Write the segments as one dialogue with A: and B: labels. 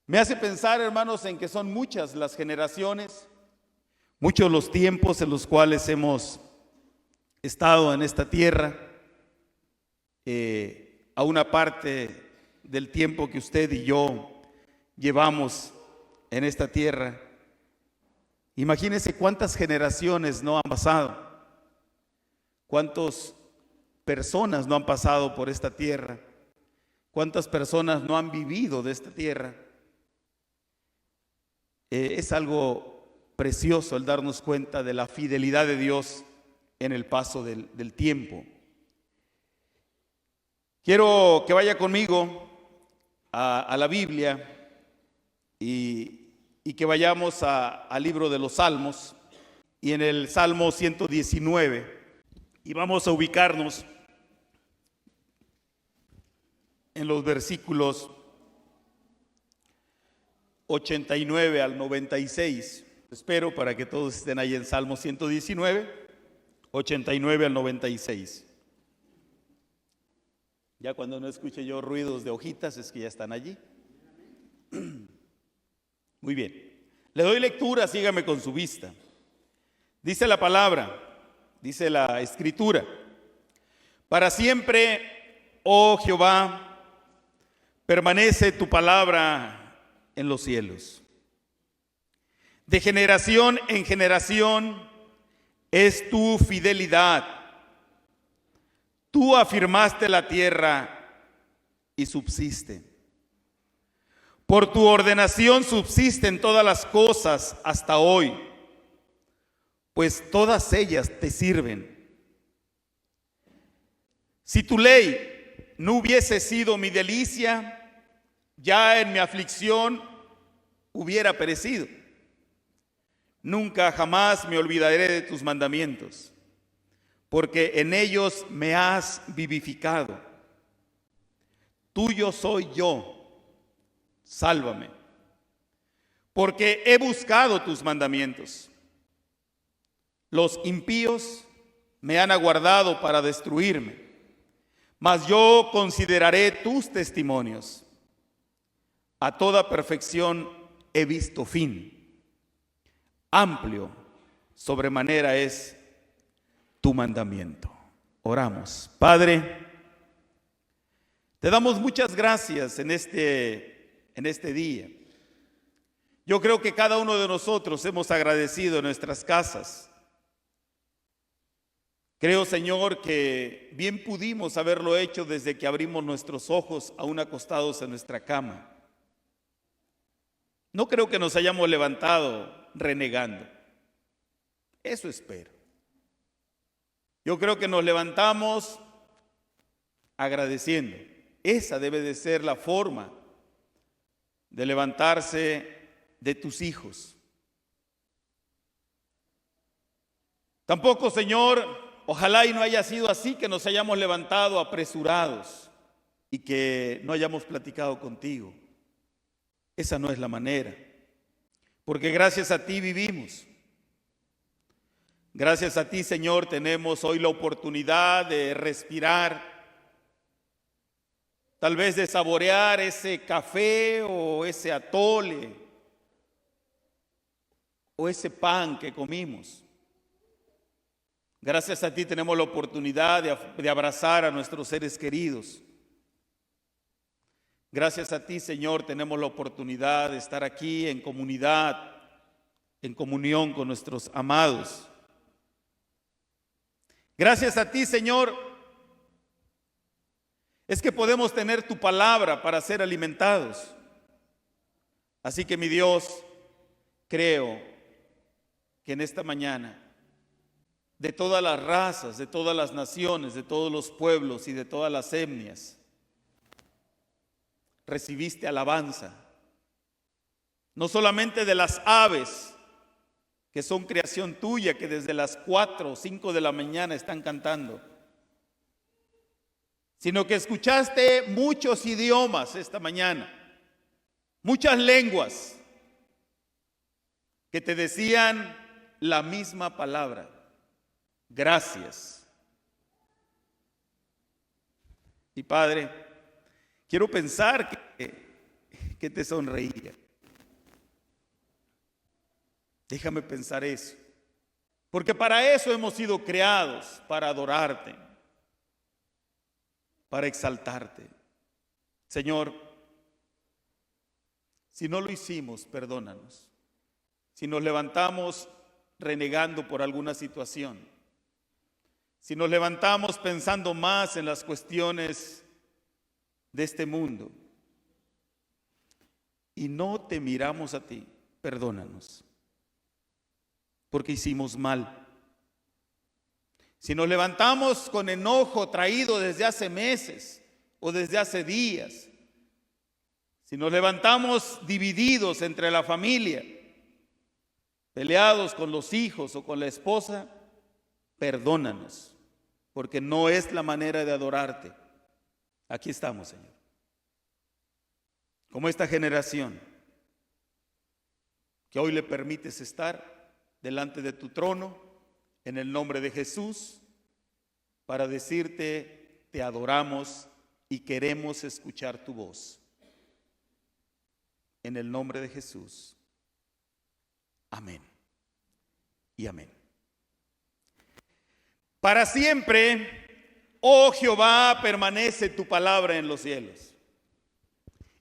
A: Me hace pensar, hermanos, en que son muchas las generaciones, muchos los tiempos en los cuales hemos estado en esta tierra, a una parte del tiempo que usted y yo llevamos en esta tierra. Imagínense cuántas generaciones no han pasado, cuántas personas no han pasado por esta tierra, cuántas personas no han vivido de esta tierra. Es algo precioso el darnos cuenta de la fidelidad de Dios en el paso del tiempo. Quiero que vaya conmigo a la Biblia y que vayamos al libro de los Salmos, y en el Salmo 119, y vamos a ubicarnos en los versículos 89 al 96. Espero para que todos estén ahí en Salmo 119, 89 al 96. Ya cuando no escuche yo ruidos de hojitas es que ya están allí. Muy bien. Le doy lectura, sígame con su vista. Dice la palabra, dice la Escritura: para siempre, oh Jehová, permanece tu palabra en los cielos. De generación en generación es tu fidelidad. Tú afirmaste la tierra y subsiste. Por tu ordenación subsisten todas las cosas hasta hoy, pues todas ellas te sirven. Si tu ley no hubiese sido mi delicia, ya en mi aflicción hubiera perecido. Nunca jamás me olvidaré de tus mandamientos, porque en ellos me has vivificado. Tuyo soy yo, sálvame, porque he buscado tus mandamientos. Los impíos me han aguardado para destruirme, mas yo consideraré tus testimonios. A toda perfección he visto fin. Amplio sobremanera es tu mandamiento. Oramos. Padre, te damos muchas gracias en este día. Yo creo que cada uno de nosotros hemos agradecido en nuestras casas. Creo, Señor, que bien pudimos haberlo hecho desde que abrimos nuestros ojos aún acostados en nuestra cama. No creo que nos hayamos levantado renegando. Eso espero. Yo creo que nos levantamos agradeciendo. Esa debe de ser la forma de levantarse de tus hijos. Tampoco, Señor, ojalá y no haya sido así, que nos hayamos levantado apresurados y que no hayamos platicado contigo. Esa no es la manera, porque gracias a ti vivimos. Gracias a ti, Señor, tenemos hoy la oportunidad de respirar, tal vez de saborear ese café o ese atole o ese pan que comimos. Gracias a ti tenemos la oportunidad de abrazar a nuestros seres queridos. Gracias a ti, Señor, tenemos la oportunidad de estar aquí en comunidad, en comunión con nuestros amados. Gracias a ti, Señor, es que podemos tener tu palabra para ser alimentados. Así que, mi Dios, creo que en esta mañana, de todas las razas, de todas las naciones, de todos los pueblos y de todas las etnias, recibiste alabanza, no solamente de las aves, que son creación tuya, que desde las 4 o 5 de la mañana están cantando, sino que escuchaste muchos idiomas esta mañana, muchas lenguas, que te decían la misma palabra: gracias. Y Padre, quiero pensar que te sonreía. Déjame pensar eso. Porque para eso hemos sido creados, para adorarte, para exaltarte. Señor, si no lo hicimos, perdónanos. Si nos levantamos renegando por alguna situación, si nos levantamos pensando más en las cuestiones de este mundo y no te miramos a ti, perdónanos, porque hicimos mal. Si nos levantamos con enojo traído desde hace meses o desde hace días, si nos levantamos divididos entre la familia, peleados con los hijos o con la esposa, perdónanos, porque no es la manera de adorarte. Aquí estamos, Señor, como esta generación que hoy le permites estar delante de tu trono, en el nombre de Jesús, para decirte, te adoramos y queremos escuchar tu voz. En el nombre de Jesús. Amén y amén. Para siempre, oh Jehová, permanece tu palabra en los cielos.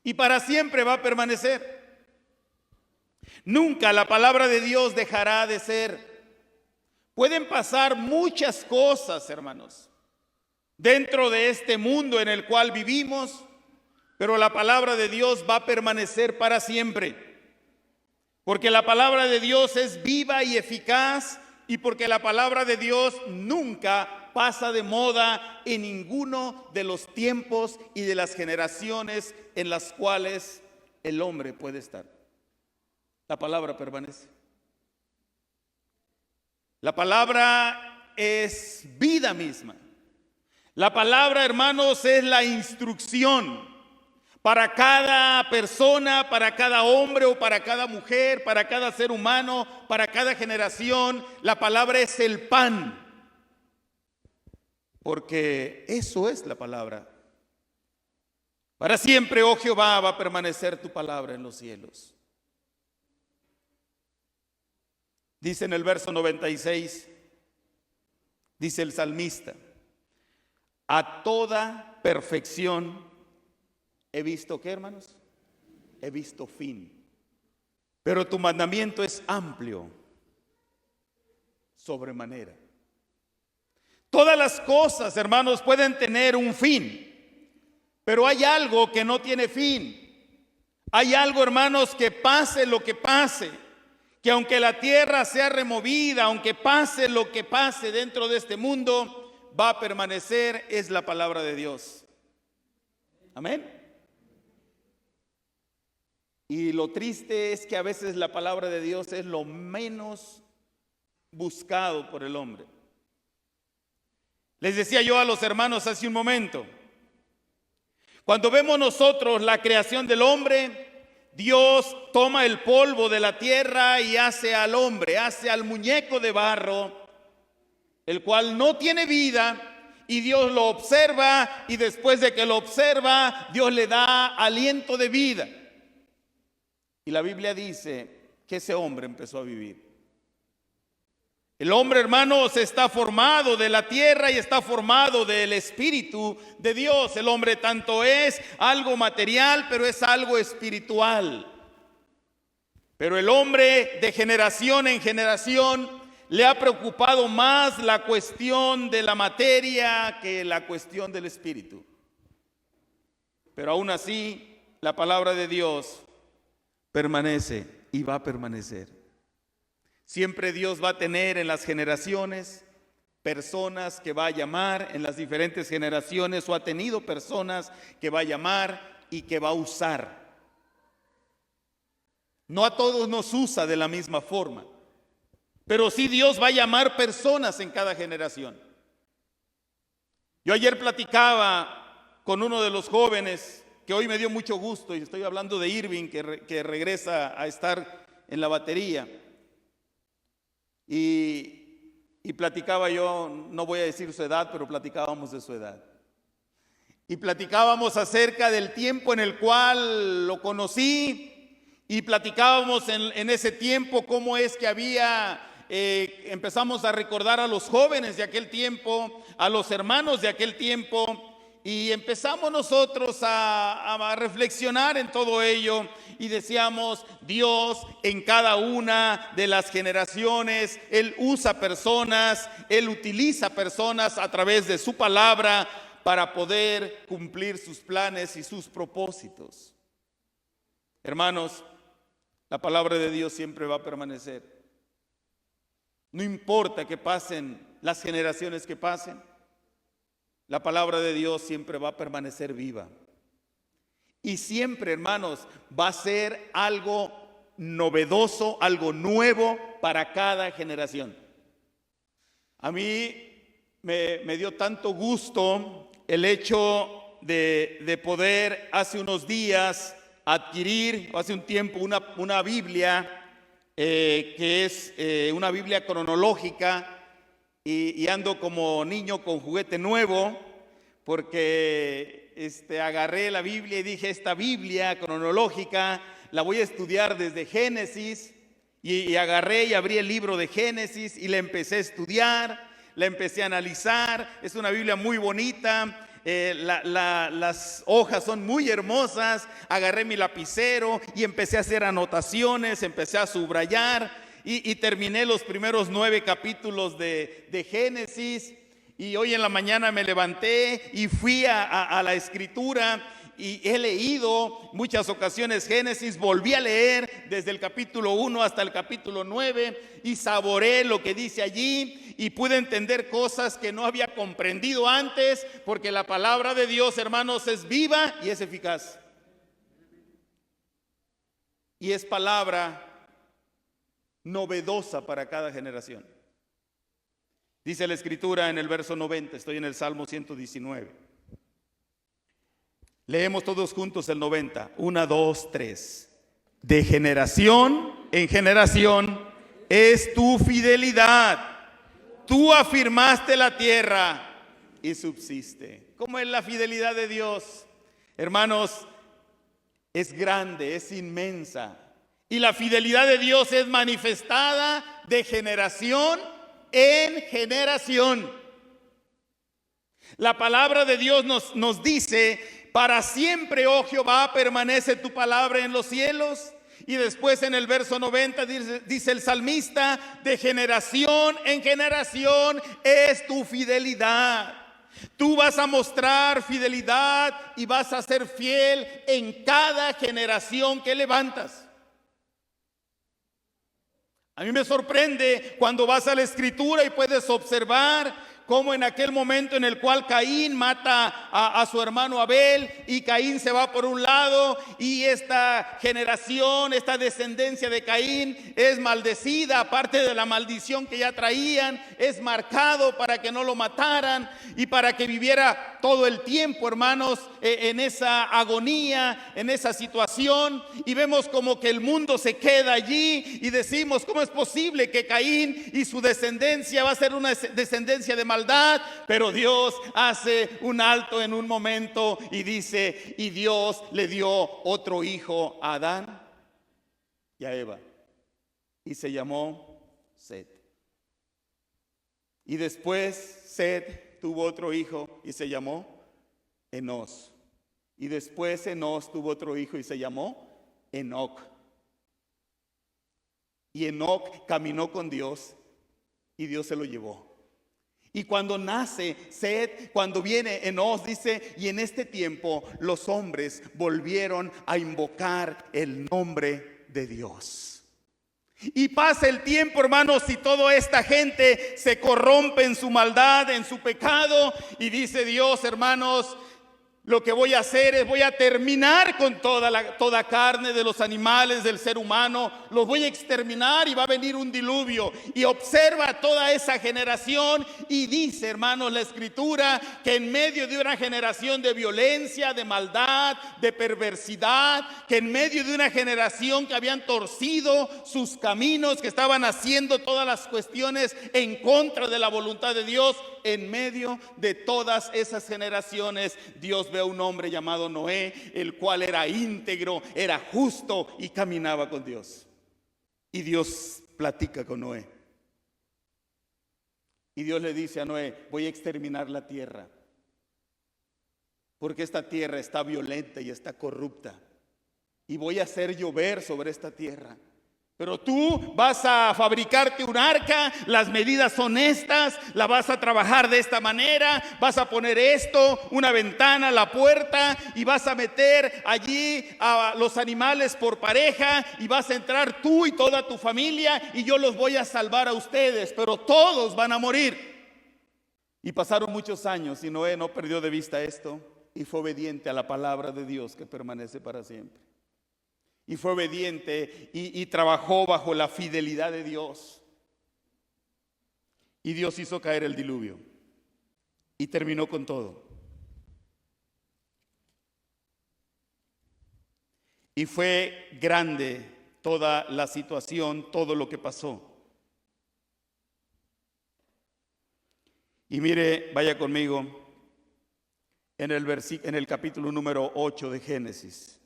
A: Y para siempre va a permanecer. Nunca la palabra de Dios dejará de ser. Pueden pasar muchas cosas, hermanos, dentro de este mundo en el cual vivimos, pero la palabra de Dios va a permanecer para siempre. Porque la palabra de Dios es viva y eficaz, y porque la palabra de Dios nunca pasa de moda en ninguno de los tiempos y de las generaciones en las cuales el hombre puede estar. La palabra permanece. La palabra es vida misma. La palabra, hermanos, es la instrucción para cada persona, para cada hombre o para cada mujer, para cada ser humano, para cada generación. La palabra es el pan, porque eso es la palabra. Para siempre, oh Jehová, va a permanecer tu palabra en los cielos. Dice en el verso 96, dice el salmista, a toda perfección he visto, ¿qué, hermanos? He visto fin. Pero tu mandamiento es amplio, sobremanera. Todas las cosas, hermanos, pueden tener un fin, pero hay algo que no tiene fin. Hay algo, hermanos, que pase lo que pase, que aunque la tierra sea removida, aunque pase lo que pase dentro de este mundo, va a permanecer, es la palabra de Dios. Amén. Y lo triste es que a veces la palabra de Dios es lo menos buscado por el hombre. Les decía yo a los hermanos hace un momento, cuando vemos nosotros la creación del hombre, Dios toma el polvo de la tierra y hace al hombre, hace al muñeco de barro, el cual no tiene vida, y Dios lo observa, y después de que lo observa, Dios le da aliento de vida. Y la Biblia dice que ese hombre empezó a vivir. El hombre, hermanos, está formado de la tierra y está formado del Espíritu de Dios. El hombre tanto es algo material, pero es algo espiritual. Pero el hombre de generación en generación le ha preocupado más la cuestión de la materia que la cuestión del Espíritu. Pero aún así, la palabra de Dios permanece y va a permanecer. Siempre Dios va a tener en las generaciones personas que va a llamar, en las diferentes generaciones, o ha tenido personas que va a llamar y que va a usar. No a todos nos usa de la misma forma, pero sí Dios va a llamar personas en cada generación. Yo ayer platicaba con uno de los jóvenes que hoy me dio mucho gusto, y estoy hablando de Irving, que regresa a estar en la batería. Y platicaba yo, no voy a decir su edad, pero platicábamos de su edad. y platicábamos acerca del tiempo en el cual lo conocí, y platicábamos en ese tiempo cómo es que empezamos a recordar a los jóvenes de aquel tiempo, a los hermanos de aquel tiempo, y empezamos nosotros a reflexionar en todo ello, y decíamos: Dios en cada una de las generaciones, Él usa personas, Él utiliza personas a través de su palabra para poder cumplir sus planes y sus propósitos. Hermanos, la palabra de Dios siempre va a permanecer. No importa que pasen las generaciones que pasen, la palabra de Dios siempre va a permanecer viva. Y siempre, hermanos, va a ser algo novedoso, algo nuevo para cada generación. A mí me dio tanto gusto el hecho de poder hace unos días adquirir, o hace un tiempo, una Biblia que es una Biblia cronológica, y ando como niño con juguete nuevo, porque agarré la Biblia y dije: esta Biblia cronológica la voy a estudiar desde Génesis, y agarré y abrí el libro de Génesis y la empecé a estudiar, la empecé a analizar. Es una Biblia muy bonita. Las hojas son muy hermosas. Agarré mi lapicero y empecé a hacer anotaciones, empecé a subrayar, y terminé los primeros 9 capítulos de Génesis. Y hoy en la mañana me levanté y fui a la escritura, y he leído muchas ocasiones Génesis. Volví a leer desde el capítulo 1 hasta el capítulo 9 y saboreé lo que dice allí, y pude entender cosas que no había comprendido antes, porque la palabra de Dios, hermanos, es viva y es eficaz, y es palabra novedosa para cada generación. Dice la escritura en el verso 90, estoy en el Salmo 119. Leemos todos juntos el 90. 1, 2, 3. De generación en generación es tu fidelidad. Tú afirmaste la tierra y subsiste. ¿Cómo es la fidelidad de Dios? Hermanos, es grande, es inmensa. Y la fidelidad de Dios es manifestada de generación en generación. La palabra de Dios nos dice: para siempre, oh Jehová, permanece tu palabra en los cielos. Y después en el verso 90 dice el salmista: de generación en generación es tu fidelidad. Tú vas a mostrar fidelidad y vas a ser fiel en cada generación que levantas. A mí me sorprende cuando vas a la escritura y puedes observar cómo en aquel momento en el cual Caín mata a su hermano Abel, y Caín se va por un lado, y esta generación, esta descendencia de Caín es maldecida. Aparte de la maldición que ya traían, es marcado para que no lo mataran y para que viviera todo el tiempo, hermanos, en esa agonía, en esa situación. Y vemos como que el mundo se queda allí, y decimos: ¿cómo es posible que Caín y su descendencia va a ser una descendencia de maldad? Pero Dios hace un alto en un momento y dice: y Dios le dio otro hijo a Adán y a Eva, y se llamó Set. Y después Set tuvo otro hijo y se llamó Enós. Y después Enós tuvo otro hijo y se llamó Enoc. Y Enoc caminó con Dios y Dios se lo llevó. Y cuando nace Set, cuando viene Enós, dice: y en este tiempo los hombres volvieron a invocar el nombre de Dios. Y pasa el tiempo, hermanos, y toda esta gente se corrompe en su maldad, en su pecado, y dice Dios: hermanos, lo que voy a hacer es voy a terminar con toda carne de los animales, del ser humano. Los voy a exterminar, y va a venir un diluvio. Y observa toda esa generación, y dice, hermanos, la escritura, que en medio de una generación de violencia, de maldad, de perversidad, que en medio de una generación que habían torcido sus caminos, que estaban haciendo todas las cuestiones en contra de la voluntad de Dios, en medio de todas esas generaciones, Dios ve a un hombre llamado Noé, el cual era íntegro, era justo y caminaba con Dios. Y Dios platica con Noé. Y Dios le dice a Noé: voy a exterminar la tierra, porque esta tierra está violenta y está corrupta. Y voy a hacer llover sobre esta tierra. Pero tú vas a fabricarte un arca, las medidas son estas, la vas a trabajar de esta manera, vas a poner esto, una ventana, la puerta, y vas a meter allí a los animales por pareja, y vas a entrar tú y toda tu familia, y yo los voy a salvar a ustedes, pero todos van a morir. Y pasaron muchos años y Noé no perdió de vista esto, y fue obediente a la palabra de Dios que permanece para siempre. Y fue obediente y trabajó bajo la fidelidad de Dios. Y Dios hizo caer el diluvio y terminó con todo. Y fue grande toda la situación, todo lo que pasó. Y mire, vaya conmigo en el capítulo número 8 de Génesis.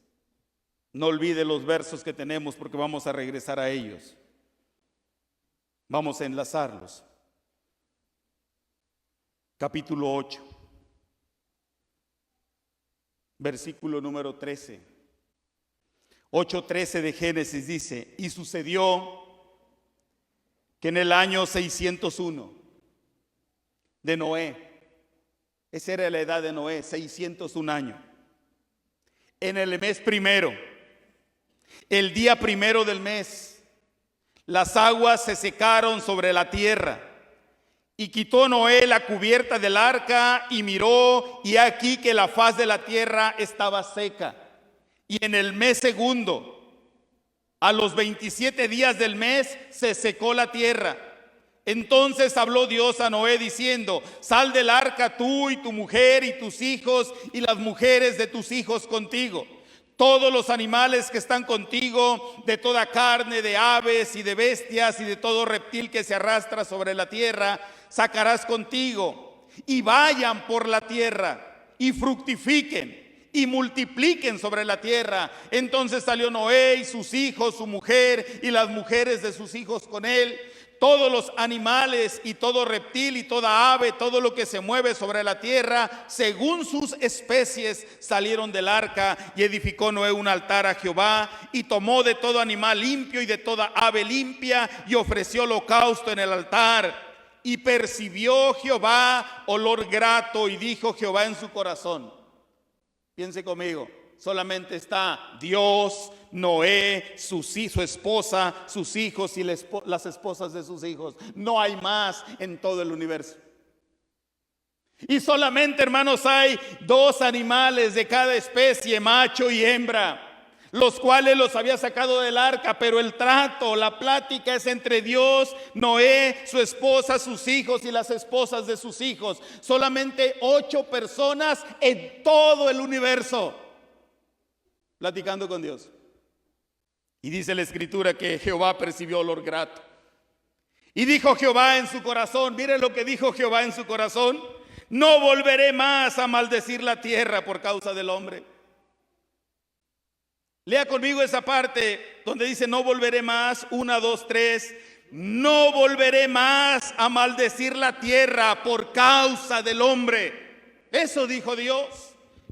A: No olvide los versos que tenemos, porque vamos a regresar a ellos. Vamos a enlazarlos. Capítulo 8, versículo número 13. 8:13 de Génesis dice: y sucedió que en el año 601 de Noé, esa era la edad de Noé, 601 años, en el mes primero, el día primero del mes, las aguas se secaron sobre la tierra. Y quitó Noé la cubierta del arca y miró, y aquí que la faz de la tierra estaba seca. Y en el mes segundo, a los 27 días del mes, se secó la tierra. Entonces habló Dios a Noé diciendo: sal del arca tú y tu mujer y tus hijos y las mujeres de tus hijos contigo. Todos los animales que están contigo, de toda carne, de aves y de bestias y de todo reptil que se arrastra sobre la tierra, sacarás contigo, y vayan por la tierra y fructifiquen y multipliquen sobre la tierra. Entonces salió Noé y sus hijos, su mujer y las mujeres de sus hijos con él, todos los animales y todo reptil y toda ave, todo lo que se mueve sobre la tierra, según sus especies, salieron del arca. Y edificó Noé un altar a Jehová, y tomó de todo animal limpio y de toda ave limpia, y ofreció holocausto en el altar. Y percibió Jehová olor grato, y dijo Jehová en su corazón. Piense conmigo, solamente está Dios, Noé, su esposa, sus hijos y las esposas de sus hijos. No hay más en todo el universo. Y solamente, hermanos, hay dos animales de cada especie, macho y hembra, los cuales los había sacado del arca. Pero el trato, la plática es entre Dios, Noé, su esposa, sus hijos y las esposas de sus hijos. Solamente 8 personas en todo el universo platicando con Dios. Y dice la escritura que Jehová percibió olor grato. Y dijo Jehová en su corazón, mire lo que dijo Jehová en su corazón: no volveré más a maldecir la tierra por causa del hombre. Lea conmigo esa parte donde dice no volveré más. 1, 2, 3. No volveré más a maldecir la tierra por causa del hombre. Eso dijo Dios.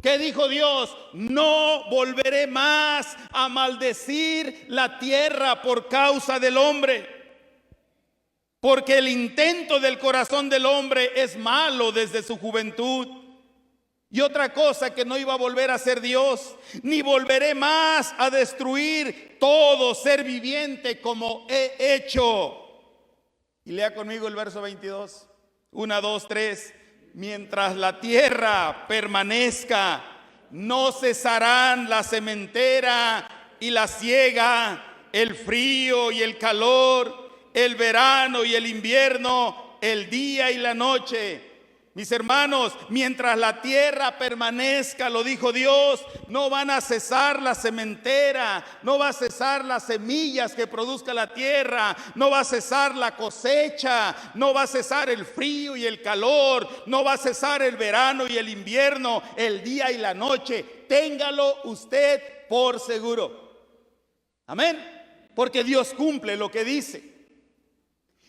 A: ¿Qué dijo Dios? No volveré más a maldecir la tierra por causa del hombre. Porque el intento del corazón del hombre es malo desde su juventud. Y otra cosa que no iba a volver a ser Dios: ni volveré más a destruir todo ser viviente como he hecho. Y lea conmigo el verso 22. 1, 2, 3. Mientras la tierra permanezca, no cesarán la sementera y la siega, el frío y el calor, el verano y el invierno, el día y la noche. Mis hermanos, mientras la tierra permanezca, lo dijo Dios, no van a cesar la sementera, no va a cesar las semillas que produzca la tierra, no va a cesar la cosecha, no va a cesar el frío y el calor, no va a cesar el verano y el invierno, el día y la noche. Téngalo usted por seguro. Amén. Porque Dios cumple lo que dice.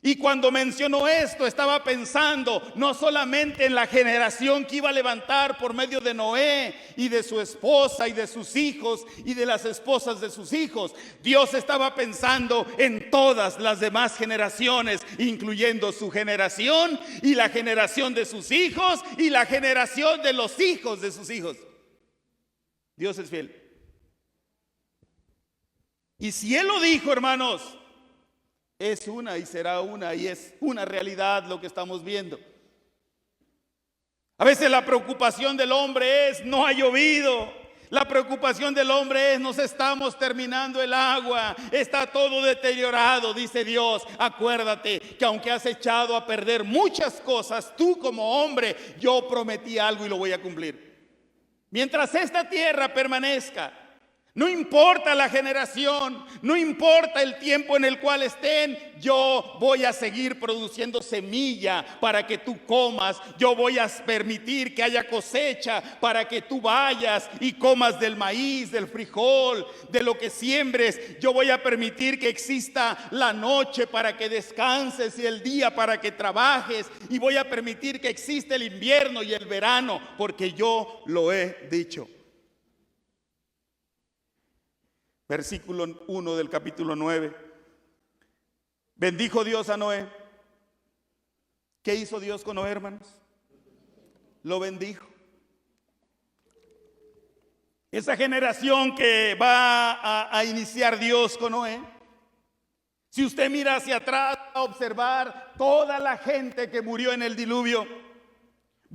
A: Y cuando mencionó esto, estaba pensando no solamente en la generación que iba a levantar por medio de Noé y de su esposa y de sus hijos y de las esposas de sus hijos. Dios estaba pensando en todas las demás generaciones, incluyendo su generación y la generación de sus hijos y la generación de los hijos de sus hijos. Dios es fiel. Y si Él lo dijo, hermanos, es una y será una y es una realidad lo que estamos viendo. A veces la preocupación del hombre es: no ha llovido. La preocupación del hombre es: nos estamos terminando el agua, está todo deteriorado. Dice Dios: acuérdate que aunque has echado a perder muchas cosas, tú como hombre, yo prometí algo y lo voy a cumplir. Mientras esta tierra permanezca, no importa la generación, no importa el tiempo en el cual estén, yo voy a seguir produciendo semilla para que tú comas. Yo voy a permitir que haya cosecha para que tú vayas y comas del maíz, del frijol, de lo que siembres. Yo voy a permitir que exista la noche para que descanses y el día para que trabajes. Y voy a permitir que exista el invierno y el verano, porque yo lo he dicho. Versículo 1 del capítulo 9. Bendijo Dios a Noé. ¿Qué hizo Dios con Noé, hermanos? Lo bendijo. Esa generación que va a iniciar Dios con Noé, si usted mira hacia atrás, va a observar toda la gente que murió en el diluvio.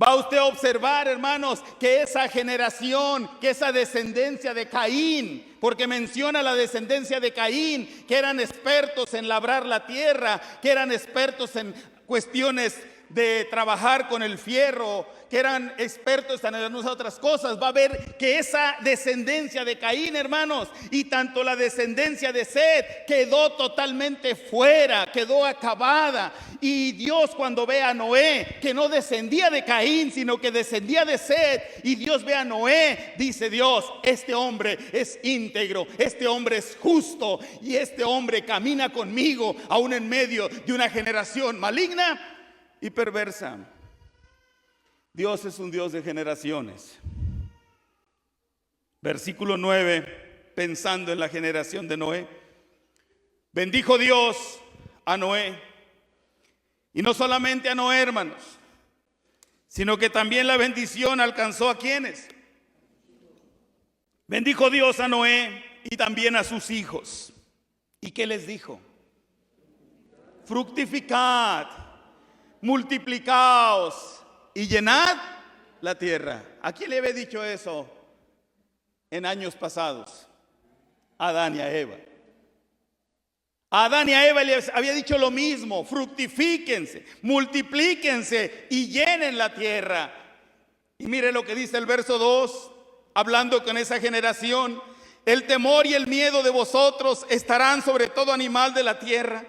A: Va usted a observar, hermanos, que esa generación, que esa descendencia de Caín, porque menciona la descendencia de Caín, que eran expertos en labrar la tierra, que eran expertos en cuestiones de trabajar con el fierro, que eran expertos en algunas otras cosas. Va a ver que esa descendencia de Caín, hermanos, y tanto la descendencia de Set quedó totalmente fuera, quedó acabada. Y Dios, cuando ve a Noé, que no descendía de Caín, sino que descendía de Set, y Dios ve a Noé, dice Dios: este hombre es íntegro, este hombre es justo, y este hombre camina conmigo aún en medio de una generación maligna y perversa. Dios es un Dios de generaciones. Versículo 9, pensando en la generación de Noé. Bendijo Dios a Noé. Y no solamente a Noé, hermanos, sino que también la bendición alcanzó a quienes. Bendijo Dios a Noé y también a sus hijos. ¿Y qué les dijo? Fructificad, multiplicaos y llenad la tierra. ¿A quién le había dicho eso en años pasados? A Adán y a Eva. A Adán y a Eva les había dicho lo mismo: fructifíquense, multiplíquense y llenen la tierra. Y mire lo que dice el verso 2, hablando con esa generación: el temor y el miedo de vosotros estarán sobre todo animal de la tierra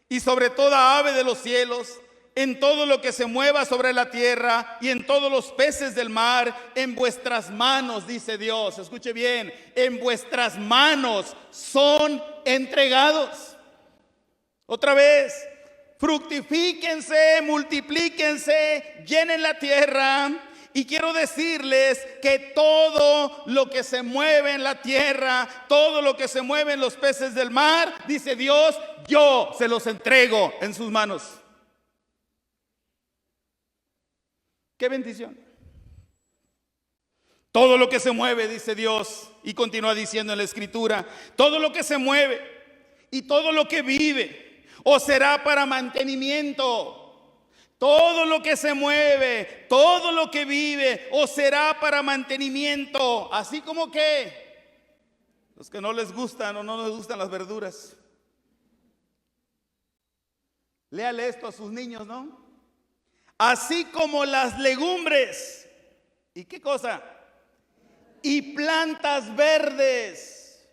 A: y sobre toda ave de los cielos, en todo lo que se mueva sobre la tierra y en todos los peces del mar. En vuestras manos, dice Dios, escuche bien, en vuestras manos son entregados. Otra vez: fructifíquense, multiplíquense, llenen la tierra. Y quiero decirles que todo lo que se mueve en la tierra, todo lo que se mueve en los peces del mar, dice Dios, yo se los entrego en sus manos. ¡Qué bendición! Todo lo que se mueve, dice Dios, y continúa diciendo en la Escritura, todo lo que se mueve y todo lo que vive os será para mantenimiento. Todo lo que se mueve, todo lo que vive os será para mantenimiento. Así como que los que no les gustan o no les gustan las verduras, léale esto a sus niños, ¿no? así como las legumbres. ¿Y qué cosa? Y plantas verdes.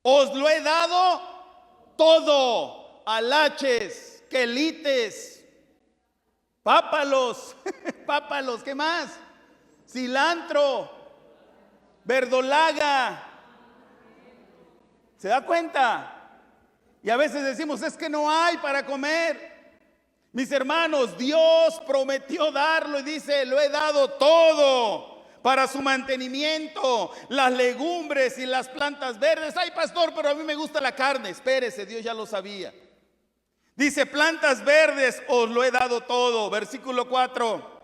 A: Os lo he dado todo: alaches, quelites, pápalos, pápalos, ¿qué más? Cilantro, verdolaga. ¿Se da cuenta? Y a veces decimos, es que no hay para comer. Mis hermanos, Dios prometió darlo y dice, lo he dado todo para su mantenimiento, las legumbres y las plantas verdes. Ay, pastor, pero a mí me gusta la carne. Espérese, Dios ya lo sabía. Dice, plantas verdes os lo he dado todo. Versículo 4.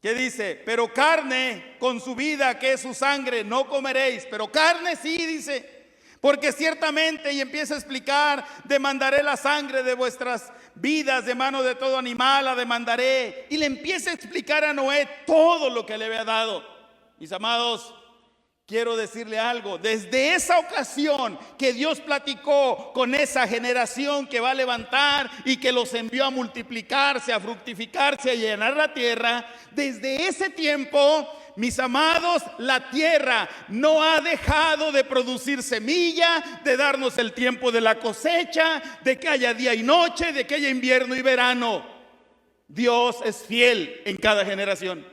A: ¿Qué dice? Pero carne con su vida, que es su sangre, no comeréis. Pero carne sí, dice. Porque ciertamente, y empieza a explicar, demandaré la sangre de vuestras vidas, de mano de todo animal la demandaré. Y le empieza a explicar a Noé todo lo que le había dado. Mis amados, quiero decirle algo. Desde esa ocasión que Dios platicó con esa generación que va a levantar y que los envió a multiplicarse, a fructificarse, a llenar la tierra, desde ese tiempo, mis amados, la tierra no ha dejado de producir semilla, de darnos el tiempo de la cosecha, de que haya día y noche, de que haya invierno y verano. Dios es fiel en cada generación.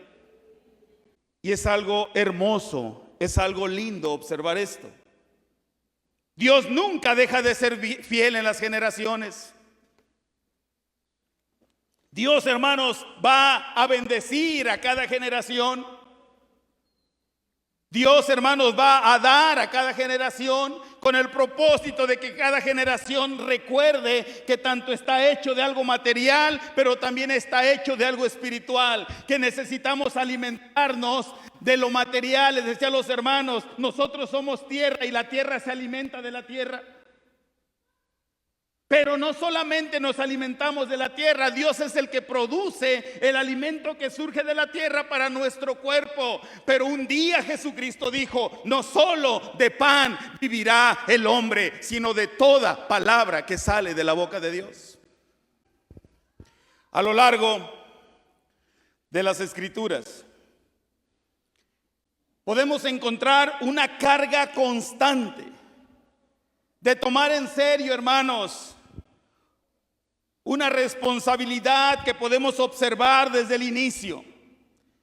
A: Y es algo hermoso, es algo lindo observar esto. Dios nunca deja de ser fiel en las generaciones. Dios, hermanos, va a bendecir a cada generación. Dios, hermanos, va a dar a cada generación con el propósito de que cada generación recuerde que tanto está hecho de algo material, pero también está hecho de algo espiritual, que necesitamos alimentarnos de lo material. Les decía a los hermanos, nosotros somos tierra y la tierra se alimenta de la tierra. Pero no solamente nos alimentamos de la tierra, Dios es el que produce el alimento que surge de la tierra para nuestro cuerpo. Pero un día Jesucristo dijo, no solo de pan vivirá el hombre, sino de toda palabra que sale de la boca de Dios. A lo largo de las Escrituras podemos encontrar una carga constante de tomar en serio, hermanos, una responsabilidad que podemos observar desde el inicio.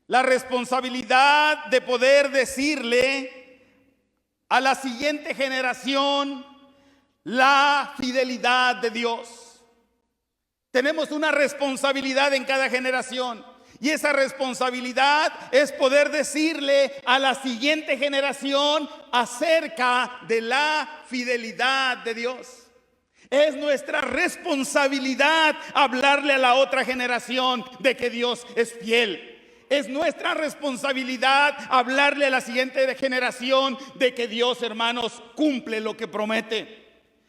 A: La responsabilidad de poder decirle a la siguiente generación la fidelidad de Dios. Tenemos una responsabilidad en cada generación. Y esa responsabilidad es poder decirle a la siguiente generación acerca de la fidelidad de Dios. Es nuestra responsabilidad hablarle a la otra generación de que Dios es fiel. Es nuestra responsabilidad hablarle a la siguiente generación de que Dios, hermanos, cumple lo que promete.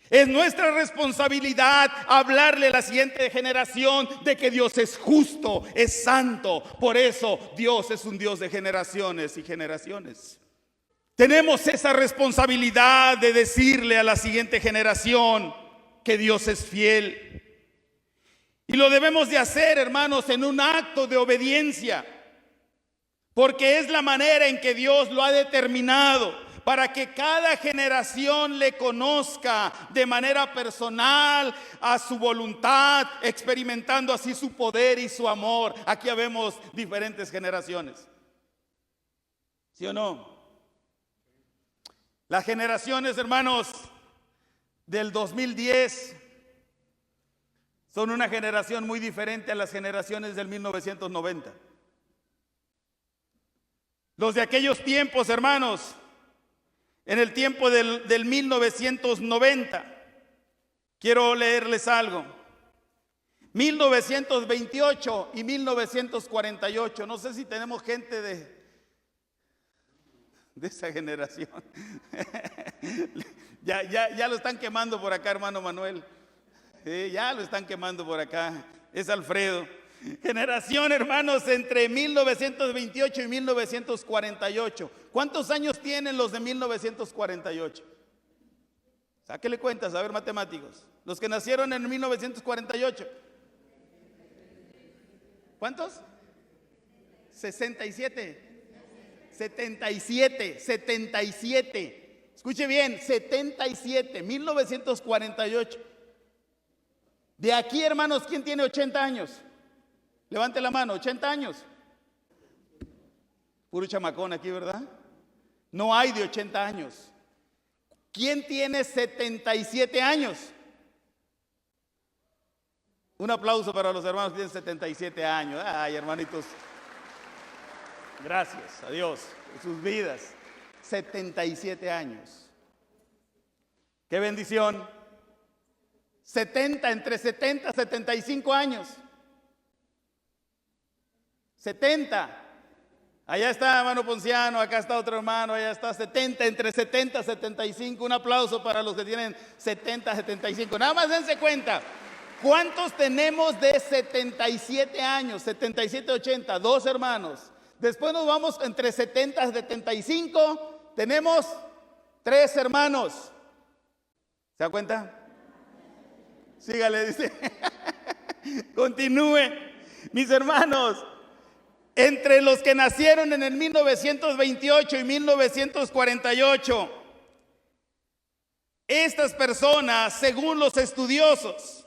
A: Es nuestra responsabilidad hablarle a la siguiente generación de que Dios es justo, es santo. Por eso Dios es un Dios de generaciones y generaciones. Tenemos esa responsabilidad de decirle a la siguiente generación que Dios es fiel. Y lo debemos de hacer, hermanos, en un acto de obediencia, porque es la manera en que Dios lo ha determinado, para que cada generación le conozca de manera personal a su voluntad, experimentando así su poder y su amor. Aquí vemos diferentes generaciones, ¿sí o no? Las generaciones, hermanos, del 2010 son una generación muy diferente a las generaciones del 1990. Los de aquellos tiempos, hermanos, en el tiempo del 1990, quiero leerles algo. 1928 y 1948, no sé si tenemos gente de esa generación. Ya lo están quemando por acá, hermano Manuel. Ya lo están quemando por acá. Es Alfredo. Generación, hermanos, entre 1928 y 1948. ¿Cuántos años tienen los de 1948? Sáquele cuentas, a ver, matemáticos. Los que nacieron en 1948. ¿Cuántos? 67. 77. Escuche bien, 77, 1948. De aquí, hermanos, ¿quién tiene 80 años? Levante la mano, 80 años. Puro chamacón aquí, ¿verdad? No hay de 80 años. ¿Quién tiene 77 años? Un aplauso para los hermanos que tienen 77 años. Ay, hermanitos. Gracias a Dios por sus vidas. 77 años. ¡Qué bendición! 70, entre 70 y 75 años. 70. Allá está hermano Ponciano, acá está otro hermano, allá está 70, entre 70 y 75. Un aplauso para los que tienen 70, 75. Nada más dense cuenta. ¿Cuántos tenemos de 77 años? 77, 80, dos hermanos. Después nos vamos entre 70 y 75. Tenemos 3 hermanos. ¿Se da cuenta? Sígale, dice. Continúe. Mis hermanos, entre los que nacieron en el 1928 y 1948, estas personas, según los estudiosos,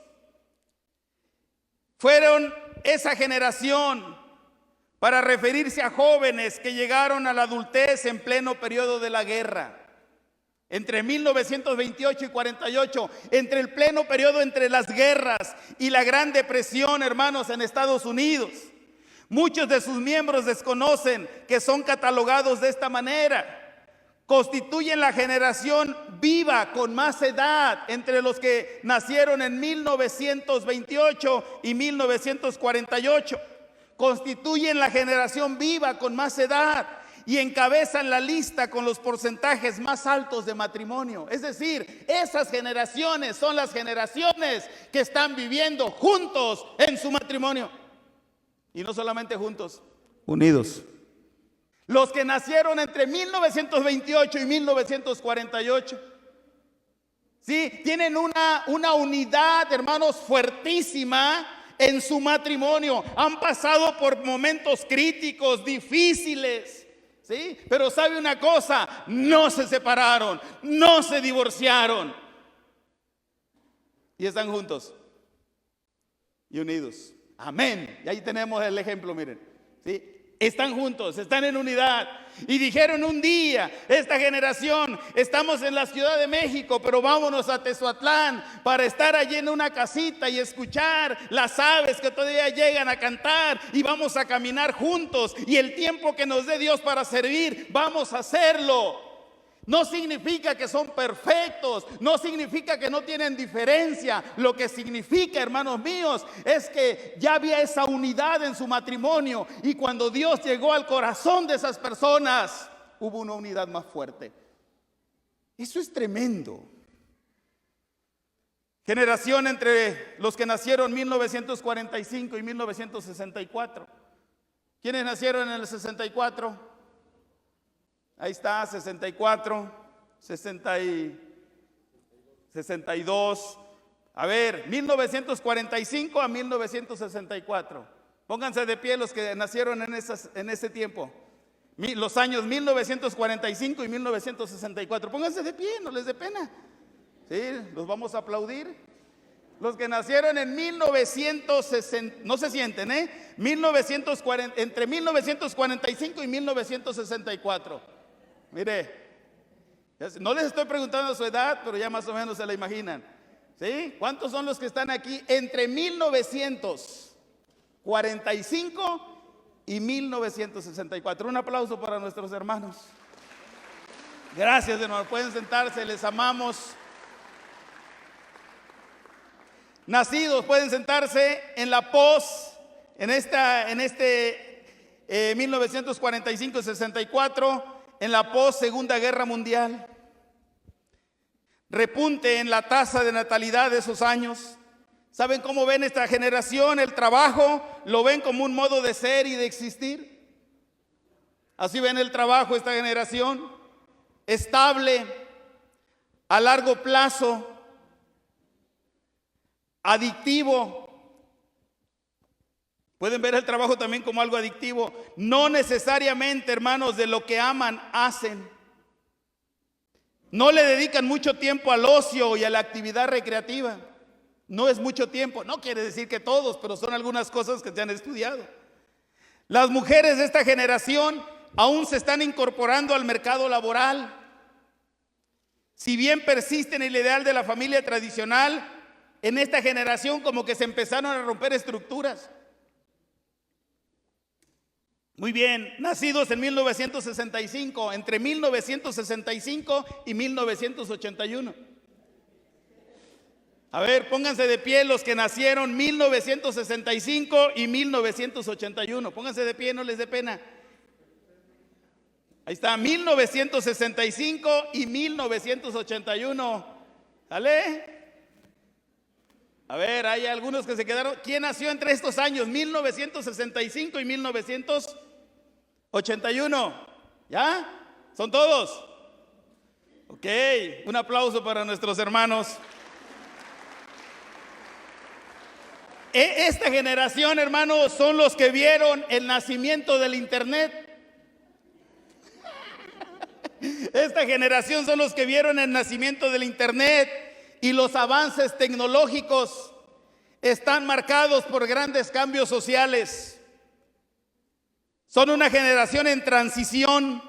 A: fueron esa generación para referirse a jóvenes que llegaron a la adultez en pleno periodo de la guerra. Entre 1928 y 48, entre el pleno periodo entre las guerras y la Gran Depresión, hermanos, en Estados Unidos. Muchos de sus miembros desconocen que son catalogados de esta manera. Constituyen la generación viva con más edad entre los que nacieron en 1928 y 1948. Constituyen la generación viva con más edad y encabezan la lista con los porcentajes más altos de matrimonio. Es decir, esas generaciones son las generaciones que están viviendo juntos en su matrimonio. Y no solamente juntos, unidos. Los que nacieron entre 1928 y 1948, ¿sí? Tienen una unidad, hermanos, fuertísima en su matrimonio. Han pasado por momentos críticos, difíciles, ¿sí? Pero sabe una cosa, no se separaron, no se divorciaron. Y están juntos y unidos. Amén. Y ahí tenemos el ejemplo, miren, ¿sí? Están juntos, están en unidad. Y dijeron un día, esta generación, estamos en la Ciudad de México, pero vámonos a Tezoatlán para estar allí en una casita y escuchar las aves que todavía llegan a cantar, y vamos a caminar juntos, y el tiempo que nos dé Dios para servir, vamos a hacerlo. No significa que son perfectos, no significa que no tienen diferencia. Lo que significa, hermanos míos, es que ya había esa unidad en su matrimonio, y cuando Dios llegó al corazón de esas personas, hubo una unidad más fuerte. Eso es tremendo. Generación entre los que nacieron en 1945 y 1964. ¿Quiénes nacieron en el 64? Ahí está, 64, 62. A ver, 1945 a 1964. Pónganse de pie los que nacieron en ese tiempo. Los años 1945 y 1964. Pónganse de pie, no les dé pena. Sí, los vamos a aplaudir. Los que nacieron en 1960, no se sienten, entre 1945 y 1964. Mire, no les estoy preguntando su edad, pero ya más o menos se la imaginan. ¿Sí? ¿Cuántos son los que están aquí entre 1945 y 1964? Un aplauso para nuestros hermanos. Gracias, hermanos. Pueden sentarse, les amamos. Nacidos, pueden sentarse en la pos, en 1945 y 64. En la post Segunda Guerra Mundial, repunte en la tasa de natalidad de esos años. ¿Saben cómo ven esta generación? El trabajo lo ven como un modo de ser y de existir. Así ven el trabajo esta generación, estable, a largo plazo, adictivo. Pueden ver el trabajo también como algo adictivo. No necesariamente, hermanos, de lo que aman, hacen. No le dedican mucho tiempo al ocio y a la actividad recreativa. No es mucho tiempo. No quiere decir que todos, pero son algunas cosas que se han estudiado. Las mujeres de esta generación aún se están incorporando al mercado laboral. Si bien persisten en el ideal de la familia tradicional, en esta generación como que se empezaron a romper estructuras. Muy bien, nacidos en 1965, entre 1965 y 1981. A ver, pónganse de pie los que nacieron 1965 y 1981. Pónganse de pie, no les dé pena. Ahí está, 1965 y 1981. ¿Sale? A ver, hay algunos que se quedaron. ¿Quién nació entre estos años? 1965 y 1981. ¿Ya? ¿Son todos? Ok, un aplauso para nuestros hermanos. Esta generación, hermanos, son los que vieron el nacimiento del Internet. Esta generación son los que vieron el nacimiento del Internet y los avances tecnológicos están marcados por grandes cambios sociales. Son una generación en transición.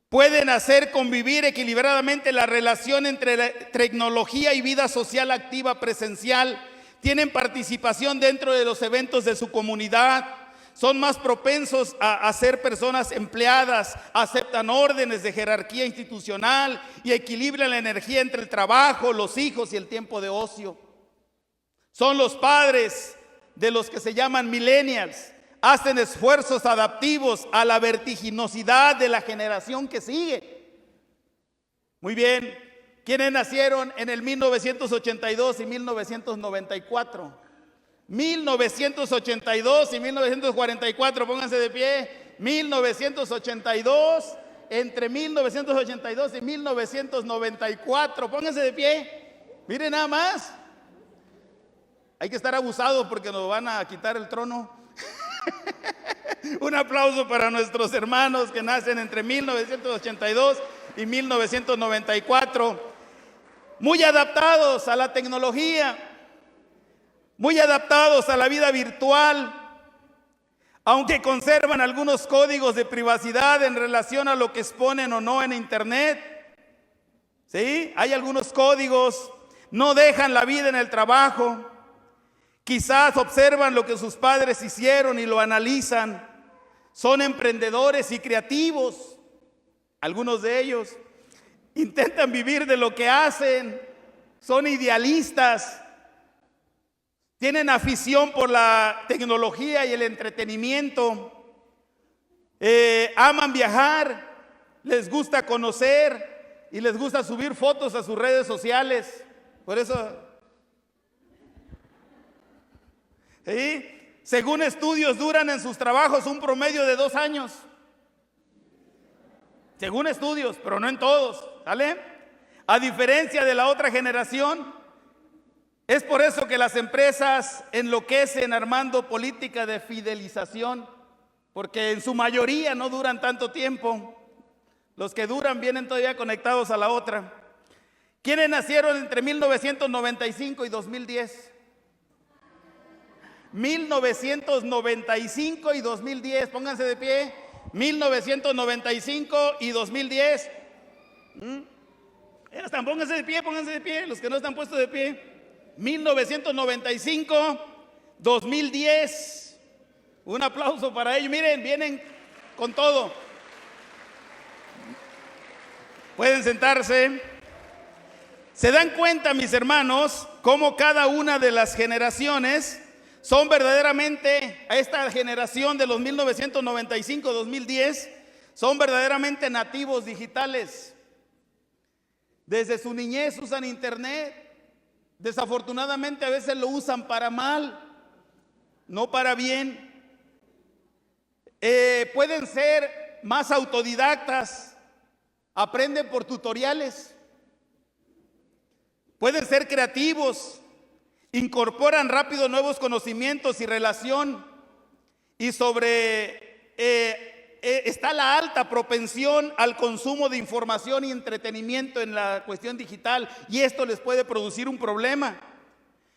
A: Pueden hacer convivir equilibradamente la relación entre la tecnología y vida social activa presencial. Tienen participación dentro de los eventos de su comunidad. Son más propensos a ser personas empleadas, aceptan órdenes de jerarquía institucional y equilibran la energía entre el trabajo, los hijos y el tiempo de ocio. Son los padres de los que se llaman millennials. Hacen esfuerzos adaptivos a la vertiginosidad de la generación que sigue. Muy bien, ¿quiénes nacieron en el 1982 y 1994? 1982 y 1944, pónganse de pie. 1982, entre 1982 y 1994, pónganse de pie. Miren nada más. Hay que estar abusados porque nos van a quitar el trono. Un aplauso para nuestros hermanos que nacen entre 1982 y 1994. Muy adaptados a la tecnología. Muy adaptados a la vida virtual, aunque conservan algunos códigos de privacidad en relación a lo que exponen o no en Internet. ¿Sí? Hay algunos códigos, no dejan la vida en el trabajo, quizás observan lo que sus padres hicieron y lo analizan. Son emprendedores y creativos, algunos de ellos. Intentan vivir de lo que hacen, son idealistas. Tienen afición por la tecnología y el entretenimiento. Aman viajar, les gusta conocer y les gusta subir fotos a sus redes sociales. Por eso, ¿sí? Según estudios, duran en sus trabajos un promedio de 2 años. Según estudios, pero no en todos, ¿sale? A diferencia de la otra generación. Es por eso que las empresas enloquecen armando política de fidelización, porque en su mayoría no duran tanto tiempo. Los que duran vienen todavía conectados a la otra. ¿Quiénes nacieron entre 1995 y 2010? 1995 y 2010, pónganse de pie. 1995 y 2010. Están, pónganse de pie, los que no están puestos de pie. 1995, 2010. Un aplauso para ellos. Miren, vienen con todo. Pueden sentarse. ¿Se dan cuenta, mis hermanos, cómo cada una de las generaciones son verdaderamente, a esta generación de los 1995-2010, son verdaderamente nativos digitales? Desde su niñez usan Internet. Desafortunadamente a veces lo usan para mal, no para bien. Pueden ser más autodidactas, aprenden por tutoriales. Pueden ser creativos, incorporan rápido nuevos conocimientos y relación, y está la alta propensión al consumo de información y entretenimiento en la cuestión digital, y esto les puede producir un problema.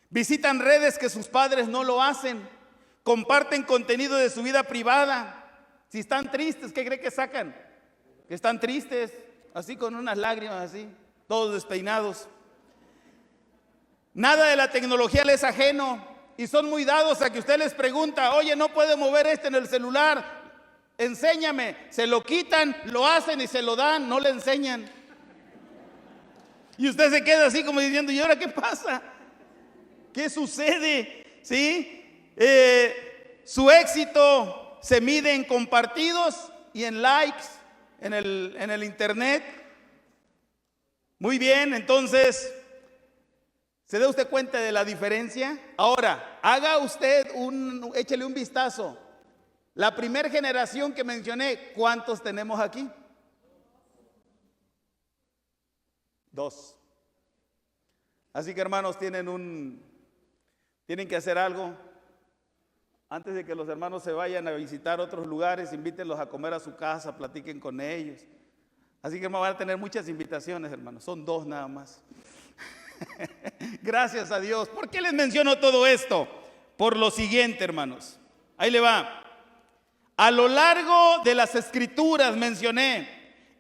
A: Visitan redes que sus padres no lo hacen, comparten contenido de su vida privada. Si están tristes, ¿qué cree que sacan? Que están tristes, así con unas lágrimas así, todos despeinados. Nada de la tecnología les es ajeno y son muy dados a que usted les pregunta: oye, no puede mover en el celular, enséñame. Se lo quitan, lo hacen y se lo dan, no le enseñan. Y usted se queda así como diciendo: ¿y ahora qué pasa? ¿Qué sucede? ¿Sí? Su éxito se mide en compartidos y en likes en el internet. Muy bien, entonces, ¿se da usted cuenta de la diferencia? Ahora, haga usted échele un vistazo. La primera generación que mencioné, ¿cuántos tenemos aquí? 2. Así que, hermanos, tienen que hacer algo. Antes de que los hermanos se vayan a visitar otros lugares, invítenlos a comer a su casa, platiquen con ellos. Así que van a tener muchas invitaciones, hermanos. Son 2 nada más. Gracias a Dios. ¿Por qué les menciono todo esto? Por lo siguiente, hermanos. Ahí le va. A lo largo de las escrituras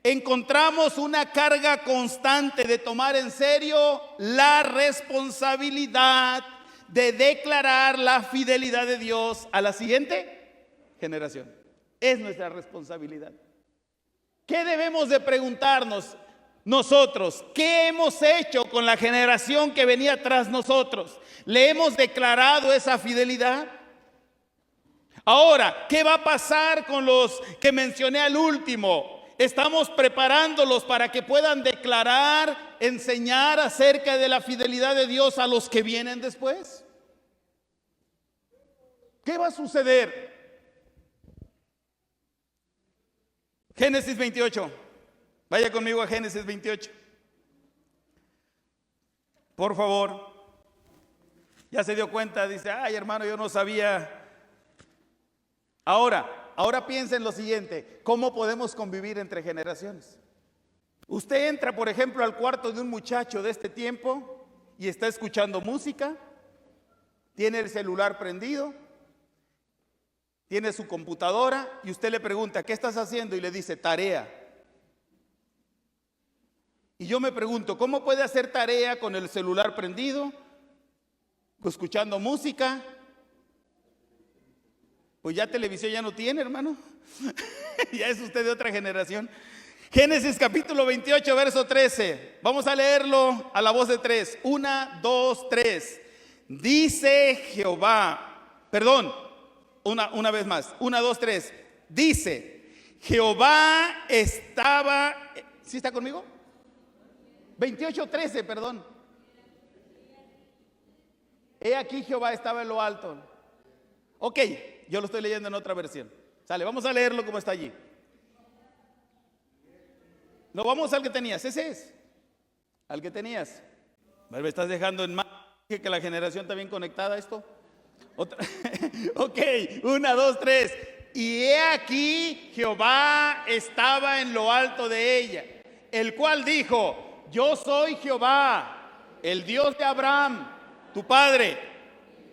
A: encontramos una carga constante de tomar en serio la responsabilidad de declarar la fidelidad de Dios a la siguiente generación. Es nuestra responsabilidad. ¿Qué debemos de preguntarnos nosotros? ¿Qué hemos hecho con la generación que venía tras nosotros? ¿Le hemos declarado esa fidelidad? Ahora, ¿qué va a pasar con los que mencioné al último? ¿Estamos preparándolos para que puedan declarar, enseñar acerca de la fidelidad de Dios a los que vienen después? ¿Qué va a suceder? Génesis 28. Vaya conmigo a Génesis 28. Por favor. Ya se dio cuenta, dice: ay, hermano, yo no sabía. Ahora piensa en lo siguiente: ¿cómo podemos convivir entre generaciones? Usted entra, por ejemplo, al cuarto de un muchacho de este tiempo y está escuchando música, tiene el celular prendido, tiene su computadora, y usted le pregunta: ¿qué estás haciendo? Y le dice: tarea. Y yo me pregunto: ¿cómo puede hacer tarea con el celular prendido, escuchando música? Pues ya televisión ya no tiene, hermano. Ya es usted de otra generación. Génesis capítulo 28, verso 13. Vamos a leerlo a la voz de 3. 1, 2, 3. Dice Jehová, perdón, una vez más. 1, 2, 3. Dice: Jehová estaba, ¿sí está conmigo? 28, 13, perdón. He aquí Jehová estaba en lo alto. Ok, yo lo estoy leyendo en otra versión. Sale, vamos a leerlo como está allí. No, vamos al que tenías, ese es. Al que tenías. ¿Me estás dejando en mal que la generación está bien conectada a esto? Otra. Ok, 1, 2, 3. Y he aquí Jehová estaba en lo alto de ella, el cual dijo: yo soy Jehová, el Dios de Abraham, tu padre,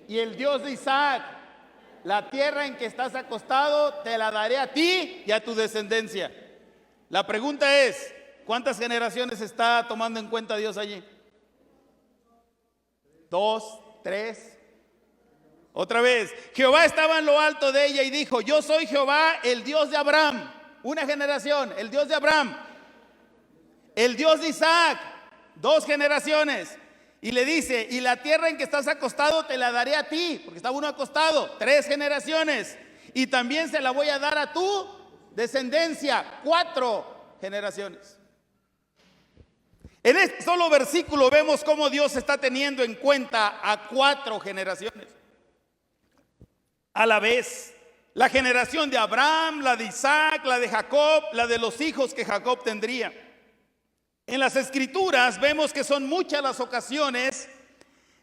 A: y el Dios de Isaac. La tierra en que estás acostado te la daré a ti y a tu descendencia. La pregunta es: ¿cuántas generaciones está tomando en cuenta Dios allí? 2, 3. Otra vez: Jehová estaba en lo alto de ella y dijo: yo soy Jehová, el Dios de Abraham. Una generación, el Dios de Abraham. El Dios de Isaac, 2 generaciones. Y le dice: y la tierra en que estás acostado te la daré a ti, porque está uno acostado, 3 generaciones. Y también se la voy a dar a tu descendencia, 4 generaciones. En este solo versículo vemos cómo Dios está teniendo en cuenta a 4 generaciones a la vez: la generación de Abraham, la de Isaac, la de Jacob, la de los hijos que Jacob tendría. En las escrituras vemos que son muchas las ocasiones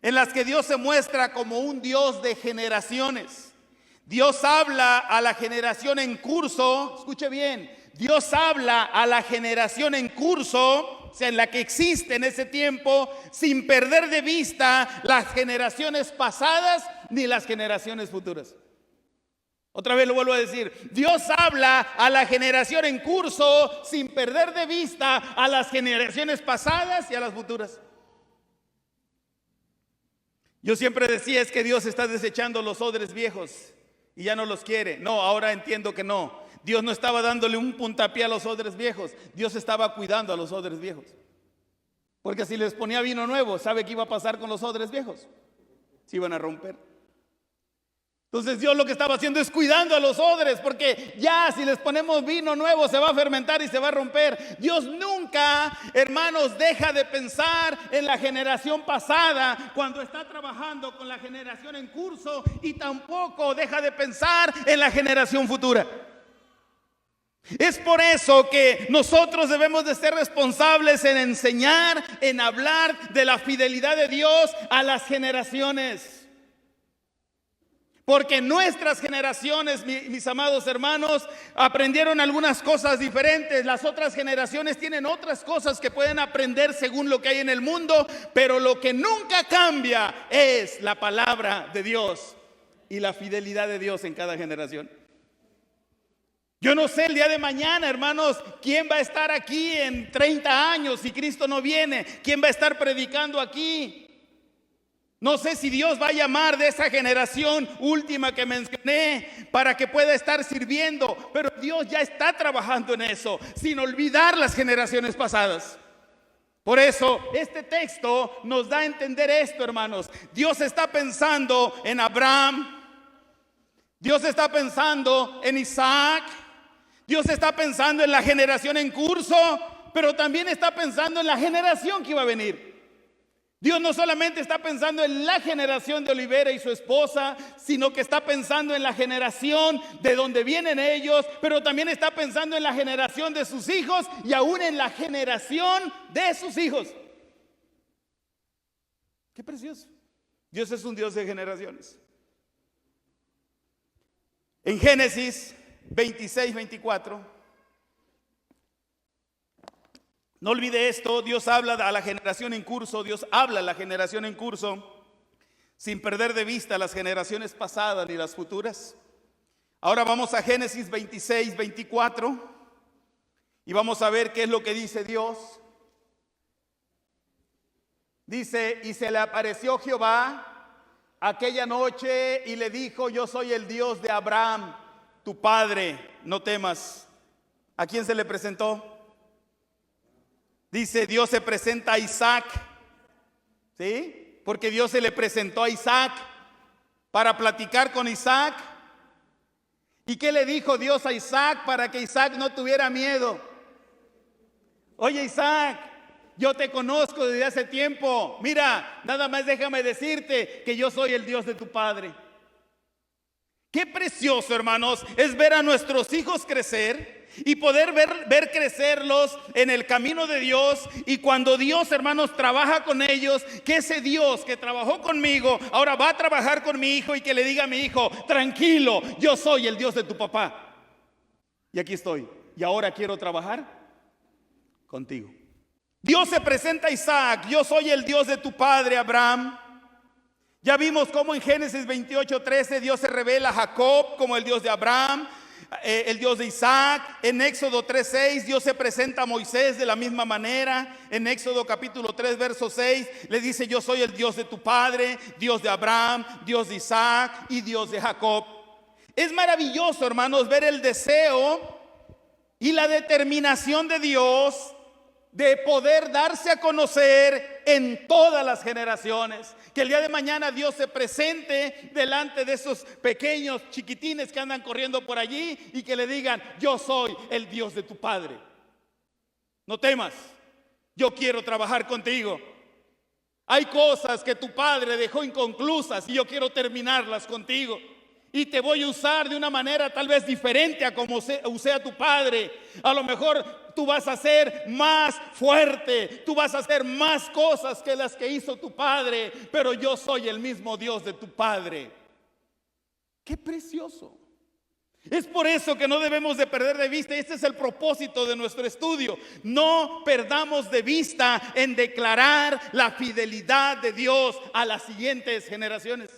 A: en las que Dios se muestra como un Dios de generaciones. Dios habla a la generación en curso, escuche bien, Dios habla a la generación en curso, o sea, en la que existe en ese tiempo, sin perder de vista las generaciones pasadas ni las generaciones futuras. Otra vez lo vuelvo a decir, Dios habla a la generación en curso sin perder de vista a las generaciones pasadas y a las futuras. Yo siempre decía, es que Dios está desechando los odres viejos y ya no los quiere. No, ahora entiendo que no. Dios no estaba dándole un puntapié a los odres viejos. Dios estaba cuidando a los odres viejos. Porque si les ponía vino nuevo, ¿sabe qué iba a pasar con los odres viejos? Se iban a romper. Entonces Dios lo que estaba haciendo es cuidando a los odres, porque ya si les ponemos vino nuevo se va a fermentar y se va a romper. Dios nunca, hermanos, deja de pensar en la generación pasada cuando está trabajando con la generación en curso, y tampoco deja de pensar en la generación futura. Es por eso que nosotros debemos de ser responsables en enseñar, en hablar de la fidelidad de Dios a las generaciones. Porque nuestras generaciones, mis amados hermanos, aprendieron algunas cosas diferentes. Las otras generaciones tienen otras cosas que pueden aprender según lo que hay en el mundo. Pero lo que nunca cambia es la palabra de Dios y la fidelidad de Dios en cada generación. Yo no sé el día de mañana, hermanos, quién va a estar aquí en 30 años si Cristo no viene. ¿Quién va a estar predicando aquí? No sé si Dios va a llamar de esa generación última que mencioné para que pueda estar sirviendo, pero Dios ya está trabajando en eso, sin olvidar las generaciones pasadas. Por eso este texto nos da a entender esto, hermanos. Dios está pensando en Abraham, Dios está pensando en Isaac, Dios está pensando en la generación en curso, pero también está pensando en la generación que iba a venir. Dios no solamente está pensando en la generación de Olivera y su esposa, sino que está pensando en la generación de donde vienen ellos, pero también está pensando en la generación de sus hijos y aún en la generación de sus hijos. Qué precioso. Dios es un Dios de generaciones. En Génesis 26-24. No olvide esto, Dios habla a la generación en curso, Dios habla a la generación en curso, sin perder de vista las generaciones pasadas ni las futuras. Ahora vamos a Génesis 26-24 y vamos a ver qué es lo que dice Dios. Dice, y se le apareció Jehová aquella noche y le dijo, yo soy el Dios de Abraham, tu padre, no temas. ¿A quién se le presentó? Dice, Dios se presenta a Isaac, ¿sí? Porque Dios se le presentó a Isaac para platicar con Isaac. ¿Y qué le dijo Dios a Isaac para que Isaac no tuviera miedo? Oye, Isaac, yo te conozco desde hace tiempo. Mira, nada más déjame decirte que yo soy el Dios de tu padre. Qué precioso, hermanos, es ver a nuestros hijos crecer y poder ver crecerlos en el camino de Dios. Y cuando Dios, hermanos, trabaja con ellos, que ese Dios que trabajó conmigo ahora va a trabajar con mi hijo, y que le diga a mi hijo, tranquilo, yo soy el Dios de tu papá y aquí estoy, y ahora quiero trabajar contigo. Dios se presenta a Isaac, yo soy el Dios de tu padre Abraham. Ya vimos cómo en Génesis 28:13 Dios se revela a Jacob como el Dios de Abraham, el Dios de Isaac. En Éxodo 3:6 Dios se presenta a Moisés de la misma manera. En Éxodo capítulo 3 verso 6 le dice, yo soy el Dios de tu padre, Dios de Abraham, Dios de Isaac y Dios de Jacob. Es maravilloso, hermanos, ver el deseo y la determinación de Dios de poder darse a conocer en todas las generaciones. Que el día de mañana Dios se presente delante de esos pequeños chiquitines que andan corriendo por allí y que le digan, yo soy el Dios de tu padre. No temas, yo quiero trabajar contigo. Hay cosas que tu padre dejó inconclusas y yo quiero terminarlas contigo. Y te voy a usar de una manera tal vez diferente a como usé a tu padre. A lo mejor tú vas a ser más fuerte, tú vas a hacer más cosas que las que hizo tu padre, pero yo soy el mismo Dios de tu padre. ¡Qué precioso! Es por eso que no debemos de perder de vista, y este es el propósito de nuestro estudio. No perdamos de vista en declarar la fidelidad de Dios a las siguientes generaciones.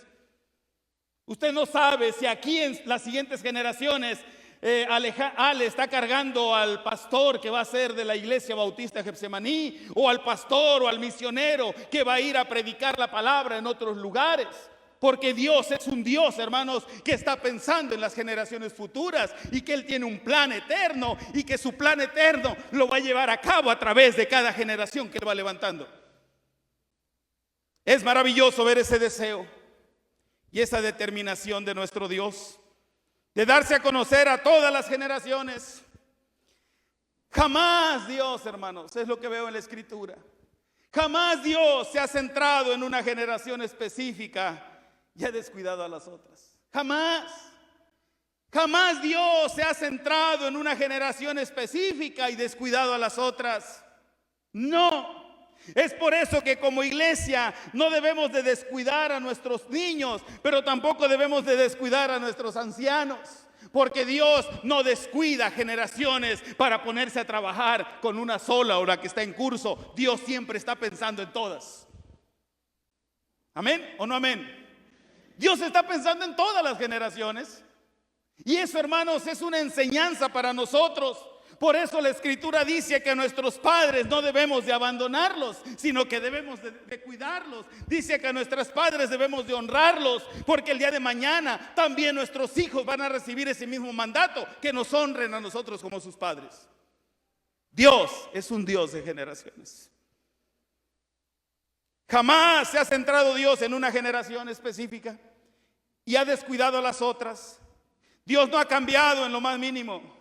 A: Usted no sabe si aquí en las siguientes generaciones Ale está cargando al pastor que va a ser de la iglesia bautista Getsemaní, o al pastor o al misionero que va a ir a predicar la palabra en otros lugares. Porque Dios es un Dios, hermanos, que está pensando en las generaciones futuras y que Él tiene un plan eterno y que su plan eterno lo va a llevar a cabo a través de cada generación que Él va levantando. Es maravilloso ver ese deseo y esa determinación de nuestro Dios de darse a conocer a todas las generaciones. Jamás Dios, hermanos, es lo que veo en la Escritura, jamás Dios se ha centrado en una generación específica y ha descuidado a las otras. Jamás Dios se ha centrado en una generación específica y descuidado a las otras. No. Es por eso que como iglesia no debemos de descuidar a nuestros niños, pero tampoco debemos de descuidar a nuestros ancianos, porque Dios no descuida generaciones para ponerse a trabajar con una sola o la que está en curso. Dios siempre está pensando en todas. ¿Amén o no amén? Dios está pensando en todas las generaciones. Y eso, hermanos, es una enseñanza para nosotros. Por eso la Escritura dice que a nuestros padres no debemos de abandonarlos, sino que debemos de cuidarlos. Dice que a nuestros padres debemos de honrarlos, porque el día de mañana también nuestros hijos van a recibir ese mismo mandato, que nos honren a nosotros como sus padres. Dios es un Dios de generaciones. Jamás se ha centrado Dios en una generación específica y ha descuidado a las otras. Dios no ha cambiado en lo más mínimo.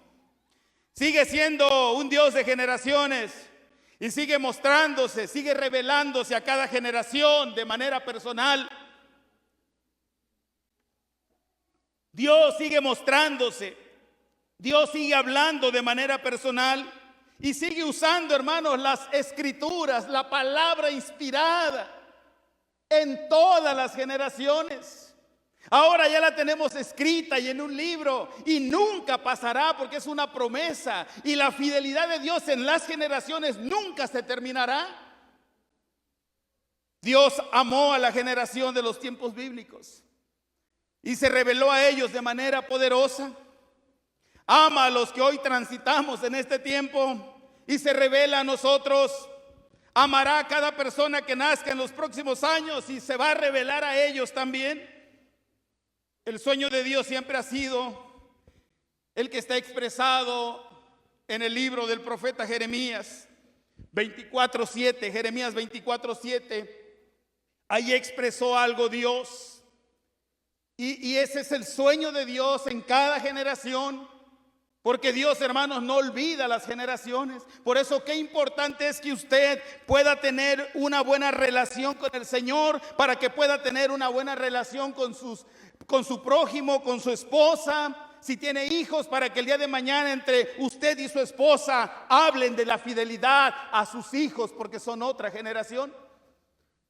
A: Sigue siendo un Dios de generaciones y sigue mostrándose, sigue revelándose a cada generación de manera personal. Dios sigue mostrándose, Dios sigue hablando de manera personal y sigue usando, hermanos, las Escrituras, la palabra inspirada en todas las generaciones. Ahora ya la tenemos escrita y en un libro, y nunca pasará, porque es una promesa, y la fidelidad de Dios en las generaciones nunca se terminará. Dios amó a la generación de los tiempos bíblicos y se reveló a ellos de manera poderosa. Ama a los que hoy transitamos en este tiempo y se revela a nosotros. Amará a cada persona que nazca en los próximos años y se va a revelar a ellos también. El sueño de Dios siempre ha sido el que está expresado en el libro del profeta Jeremías 24:7. Jeremías 24:7. Ahí expresó algo Dios. Y ese es el sueño de Dios en cada generación. Porque Dios, hermanos, no olvida las generaciones. Por eso qué importante es que usted pueda tener una buena relación con el Señor, para que pueda tener una buena relación con su prójimo, con su esposa. Si tiene hijos, para que el día de mañana entre usted y su esposa hablen de la fidelidad a sus hijos, porque son otra generación.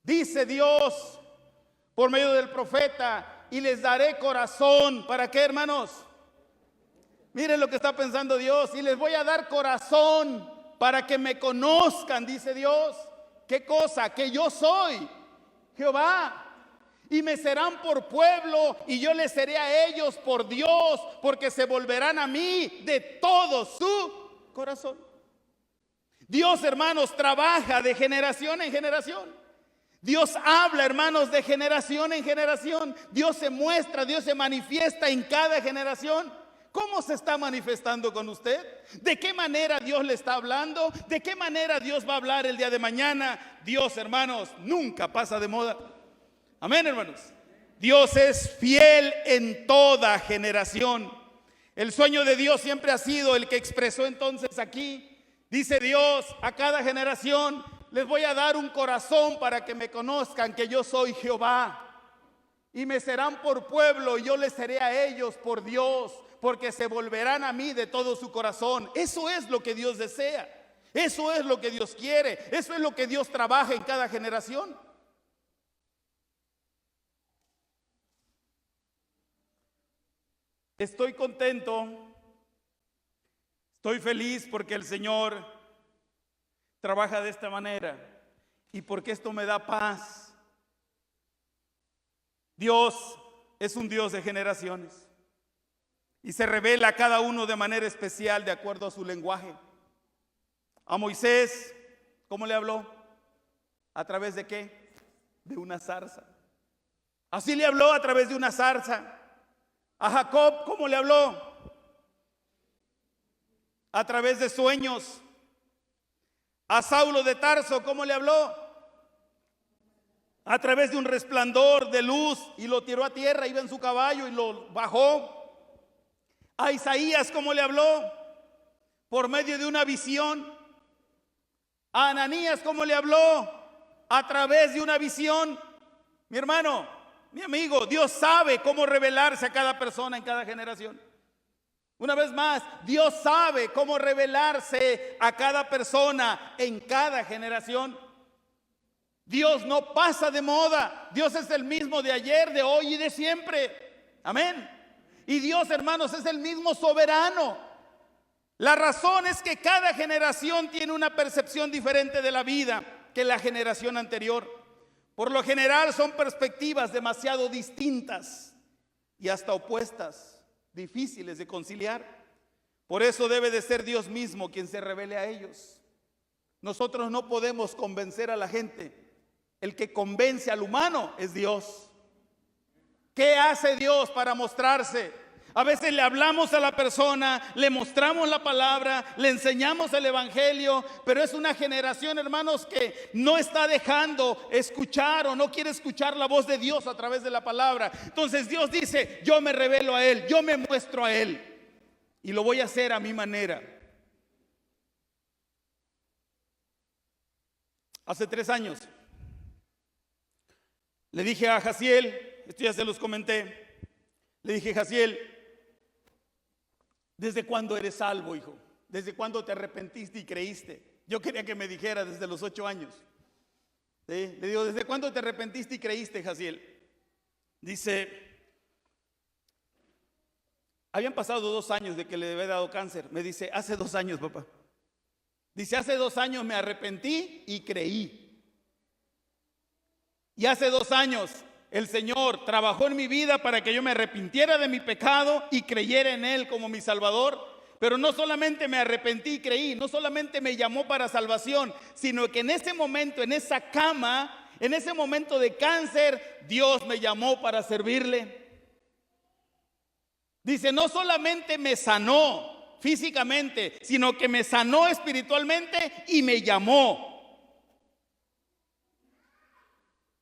A: Dice Dios por medio del profeta: y les daré corazón. ¿Para qué, hermanos? Miren lo que está pensando Dios. Y les voy a dar corazón para que me conozcan, dice Dios. ¿Qué cosa? Que yo soy Jehová. Y me serán por pueblo y yo les seré a ellos por Dios, porque se volverán a mí de todo su corazón. Dios, hermanos, trabaja de generación en generación. Dios habla, hermanos, de generación en generación. Dios se muestra, Dios se manifiesta en cada generación. ¿Cómo se está manifestando con usted? ¿De qué manera Dios le está hablando? ¿De qué manera Dios va a hablar el día de mañana? Dios, hermanos, nunca pasa de moda. Amén, hermanos. Dios es fiel en toda generación. El sueño de Dios siempre ha sido el que expresó entonces aquí. Dice Dios a cada generación: les voy a dar un corazón para que me conozcan que yo soy Jehová. Y me serán por pueblo y yo les seré a ellos por Dios, porque se volverán a mí de todo su corazón. Eso es lo que Dios desea. Eso es lo que Dios quiere. Eso es lo que Dios trabaja en cada generación. Estoy contento, estoy feliz porque el Señor trabaja de esta manera y porque esto me da paz. Dios es un Dios de generaciones y se revela a cada uno de manera especial de acuerdo a su lenguaje. A Moisés, ¿cómo le habló? ¿A través de qué? De una zarza. Así le habló, a través de una zarza. A Jacob, ¿cómo le habló? A través de sueños. A Saulo de Tarso, ¿cómo le habló? A través de un resplandor de luz y lo tiró a tierra, iba en su caballo y lo bajó. A Isaías, ¿cómo le habló? Por medio de una visión. A Ananías, ¿cómo le habló? A través de una visión. Mi hermano, mi amigo, Dios sabe cómo revelarse a cada persona en cada generación. Una vez más, Dios sabe cómo revelarse a cada persona en cada generación. Dios no pasa de moda. Dios es el mismo de ayer, de hoy y de siempre. Amén. Y Dios, hermanos, es el mismo soberano. La razón es que cada generación tiene una percepción diferente de la vida que la generación anterior. Por lo general son perspectivas demasiado distintas y hasta opuestas, difíciles de conciliar. Por eso debe de ser Dios mismo quien se revele a ellos. Nosotros no podemos convencer a la gente. El que convence al humano es Dios. ¿Qué hace Dios para mostrarse? A veces le hablamos a la persona, le mostramos la palabra, le enseñamos el evangelio, pero es una generación, hermanos, que no está dejando escuchar o no quiere escuchar la voz de Dios a través de la palabra. Entonces Dios dice, yo me revelo a Él, yo me muestro a Él y lo voy a hacer a mi manera. Hace 3 años le dije a Jaciel, esto ya se los comenté, le dije, Jaciel, ¿desde cuándo eres salvo, hijo? ¿Desde cuándo te arrepentiste y creíste? Yo quería que me dijera desde los 8 años. ¿Sí? Le digo, ¿desde cuándo te arrepentiste y creíste, Jaciel? Dice, habían pasado 2 años de que le había dado cáncer. Me dice, hace 2 años, papá. Dice, hace 2 años me arrepentí y creí. Y hace 2 años el Señor trabajó en mi vida para que yo me arrepintiera de mi pecado y creyera en Él como mi Salvador. Pero no solamente me arrepentí y creí, no solamente me llamó para salvación, sino que en ese momento, en esa cama, en ese momento de cáncer, Dios me llamó para servirle. Dice, no solamente me sanó físicamente, sino que me sanó espiritualmente y me llamó.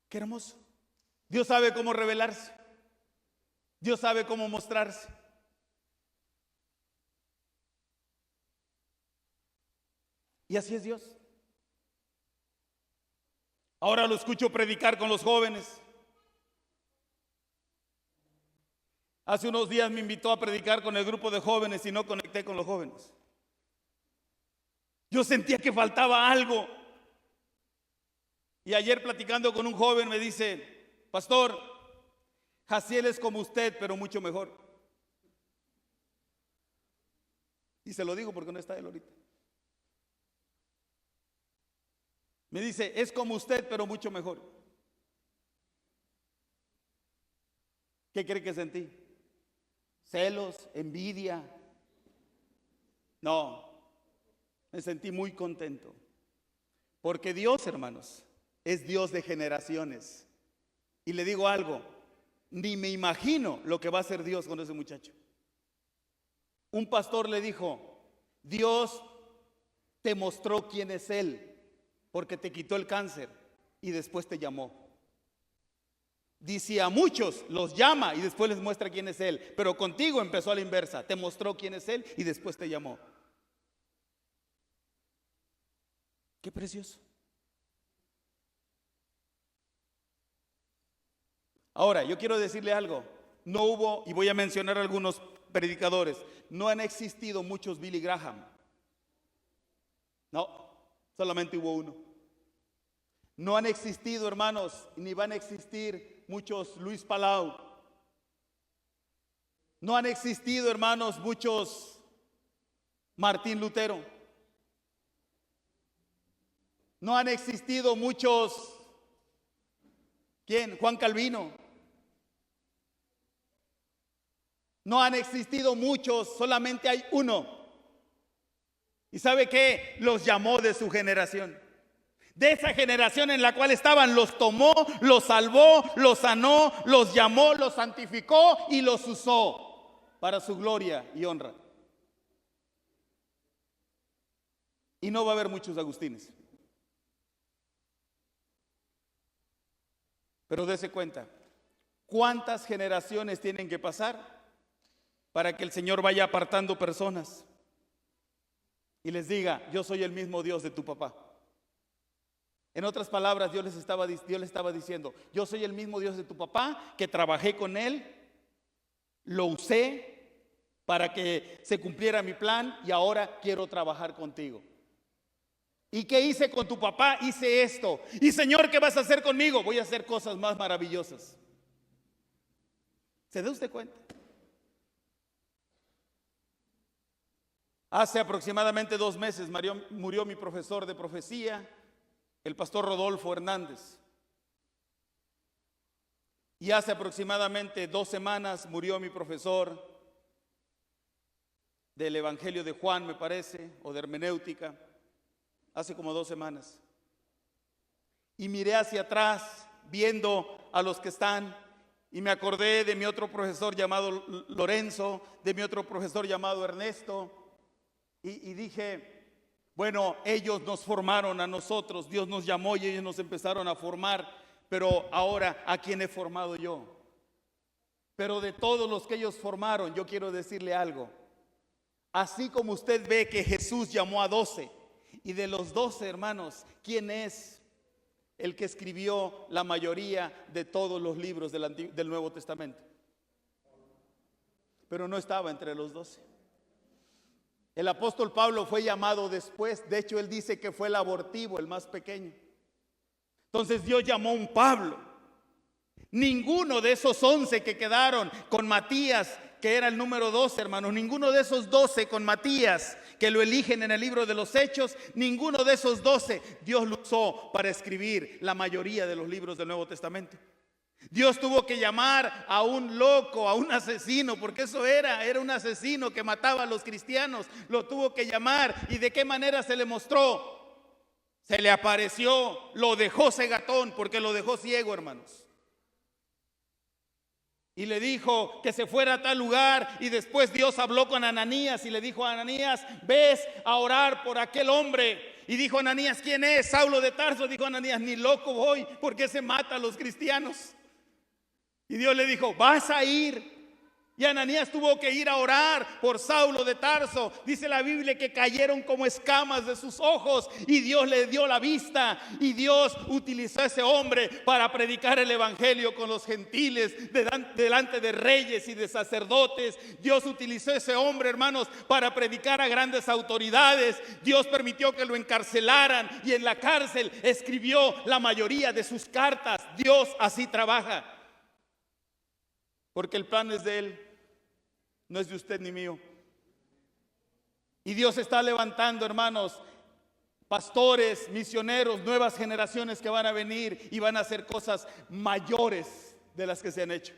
A: Qué hermoso. Dios sabe cómo revelarse. Dios sabe cómo mostrarse. Y así es Dios. Ahora lo escucho predicar con los jóvenes. Hace unos días me invitó a predicar con el grupo de jóvenes y no conecté con los jóvenes. Yo sentía que faltaba algo. Y ayer platicando con un joven me dice, pastor, Jaciel es como usted, pero mucho mejor. Y se lo digo porque no está él ahorita. Me dice, es como usted, pero mucho mejor. ¿Qué cree que sentí? ¿Celos? ¿Envidia? No, me sentí muy contento. Porque Dios, hermanos, es Dios de generaciones. Y le digo algo, ni me imagino lo que va a hacer Dios con ese muchacho. Un pastor le dijo, Dios te mostró quién es Él, porque te quitó el cáncer y después te llamó. Dice, a muchos los llama y después les muestra quién es Él, pero contigo empezó a la inversa, te mostró quién es Él y después te llamó. Qué precioso. Ahora, yo quiero decirle algo. No hubo, y voy a mencionar algunos predicadores. No han existido muchos Billy Graham. No, solamente hubo uno. No han existido, hermanos, ni van a existir muchos Luis Palau. No han existido, hermanos, muchos Martín Lutero. No han existido muchos, ¿quién? Juan Calvino. No han existido muchos, solamente hay uno. ¿Y sabe qué? Los llamó de su generación. De esa generación en la cual estaban, los tomó, los salvó, los sanó, los llamó, los santificó y los usó para su gloria y honra. Y no va a haber muchos Agustines. Pero dése cuenta, ¿cuántas generaciones tienen que pasar para que el Señor vaya apartando personas y les diga: yo soy el mismo Dios de tu papá? En otras palabras, Dios le estaba diciendo: yo soy el mismo Dios de tu papá, que trabajé con él, lo usé para que se cumpliera mi plan y ahora quiero trabajar contigo. ¿Y qué hice con tu papá? Hice esto. Y Señor, ¿qué vas a hacer conmigo? Voy a hacer cosas más maravillosas. ¿Se da usted cuenta? Hace aproximadamente 2 meses murió mi profesor de profecía, el pastor Rodolfo Hernández. Y hace aproximadamente 2 semanas murió mi profesor del Evangelio de Juan, me parece, o de hermenéutica. Hace como 2 semanas. Y miré hacia atrás, viendo a los que están, y me acordé de mi otro profesor llamado Lorenzo, de mi otro profesor llamado Ernesto, y dije: bueno, ellos nos formaron a nosotros, Dios nos llamó y ellos nos empezaron a formar, pero ahora, ¿a quién he formado yo? Pero de todos los que ellos formaron, yo quiero decirle algo. Así como usted ve que Jesús llamó a 12, y de los 12, hermanos, ¿quién es el que escribió la mayoría de todos los libros del Nuevo Testamento? Pero no estaba entre los 12. El apóstol Pablo fue llamado después. De hecho, él dice que fue el abortivo, el más pequeño. Entonces Dios llamó a un Pablo. Ninguno de esos 11 que quedaron con Matías, que era el número 12, hermanos, ninguno de esos 12 con Matías, que lo eligen en el libro de los Hechos, ninguno de esos 12 Dios lo usó para escribir la mayoría de los libros del Nuevo Testamento. Dios tuvo que llamar a un loco, a un asesino, porque eso era un asesino que mataba a los cristianos. Lo tuvo que llamar. ¿Y de qué manera se le mostró? Se le apareció, lo dejó cegatón, porque lo dejó ciego, hermanos. Y le dijo que se fuera a tal lugar, y después Dios habló con Ananías y le dijo a Ananías: ves a orar por aquel hombre. Y dijo Ananías: ¿quién es? Saulo de Tarso. Dijo Ananías: ni loco voy, porque se mata a los cristianos. Y Dios le dijo: vas a ir. Y Ananías tuvo que ir a orar por Saulo de Tarso. Dice la Biblia que cayeron como escamas de sus ojos y Dios le dio la vista. Y Dios utilizó a ese hombre para predicar el evangelio con los gentiles, delante de reyes y de sacerdotes. Dios utilizó a ese hombre, hermanos, para predicar a grandes autoridades. Dios permitió que lo encarcelaran y en la cárcel escribió la mayoría de sus cartas. Dios así trabaja, porque el plan es de Él, no es de usted ni mío. Y Dios está levantando, hermanos, pastores, misioneros, nuevas generaciones que van a venir y van a hacer cosas mayores de las que se han hecho.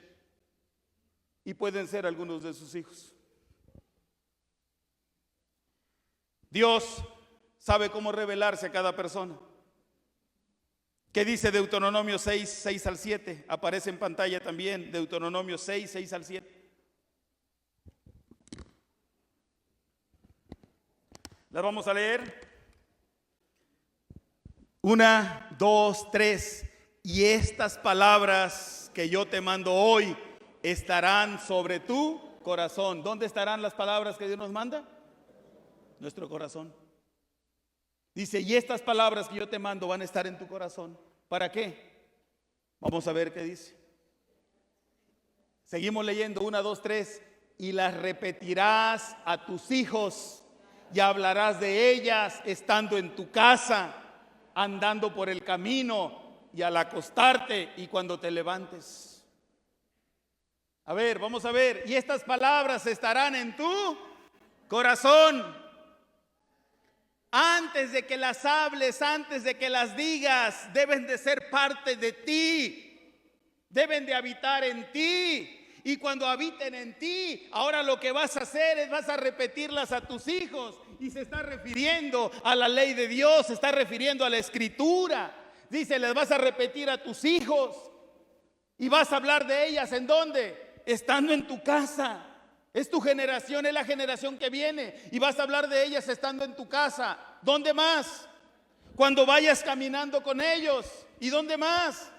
A: Y pueden ser algunos de sus hijos. Dios sabe cómo revelarse a cada persona. ¿Qué dice Deuteronomio 6, 6 al 7? Aparece en pantalla también, Deuteronomio 6, 6 al 7. Las vamos a leer. 1, 2, 3. Y estas palabras que yo te mando hoy estarán sobre tu corazón. ¿Dónde estarán las palabras que Dios nos manda? Nuestro corazón. Dice: y estas palabras que yo te mando van a estar en tu corazón. ¿Para qué? Vamos a ver qué dice. Seguimos leyendo. 1, 2, 3. y las repetirás a tus hijos y hablarás de ellas estando en tu casa, andando por el camino y al acostarte y cuando te levantes. A ver, vamos a ver. Y estas palabras estarán en tu corazón. Antes de que las hables, antes de que las digas, deben de ser parte de ti. Deben de habitar en ti. Y cuando habiten en ti, ahora lo que vas a hacer es vas a repetirlas a tus hijos. Y se está refiriendo a la ley de Dios, se está refiriendo a la Escritura. Dice, les vas a repetir a tus hijos. Y vas a hablar de ellas, ¿en dónde? Estando en tu casa. Es tu generación, es la generación que viene. Y vas a hablar de ellas estando en tu casa. ¿Dónde más? Cuando vayas caminando con ellos. ¿Y dónde más?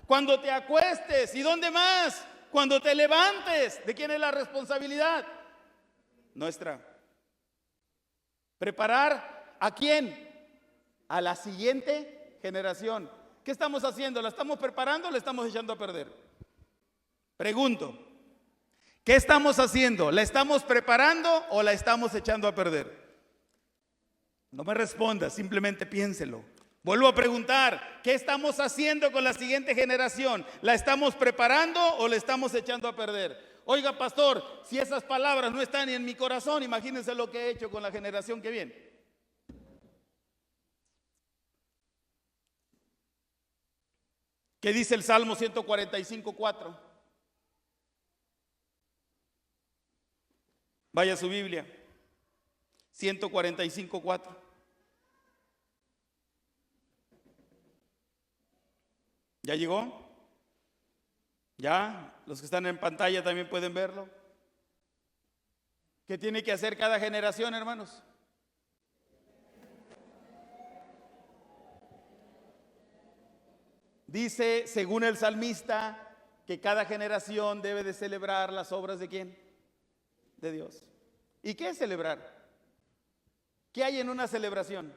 A: Cuando te acuestes. ¿Y dónde más? Cuando te levantes. ¿De quién es la responsabilidad? Nuestra. ¿Preparar a quién? A la siguiente generación. ¿Qué estamos haciendo? ¿La estamos preparando o la estamos echando a perder? Pregunto. ¿Qué estamos haciendo? ¿La estamos preparando o la estamos echando a perder? No me responda, simplemente piénselo. Vuelvo a preguntar, ¿qué estamos haciendo con la siguiente generación? ¿La estamos preparando o la estamos echando a perder? Oiga, pastor, si esas palabras no están en mi corazón, imagínense lo que he hecho con la generación que viene. ¿Qué dice el Salmo 145:4? Vaya a su Biblia, 145:4. ¿Ya llegó? ¿Ya? Los que están en pantalla también pueden verlo. ¿Qué tiene que hacer cada generación, hermanos? Dice, según el salmista, que cada generación debe de celebrar las obras ¿de quién? De Dios. ¿Y qué es celebrar? ¿Qué hay en una celebración?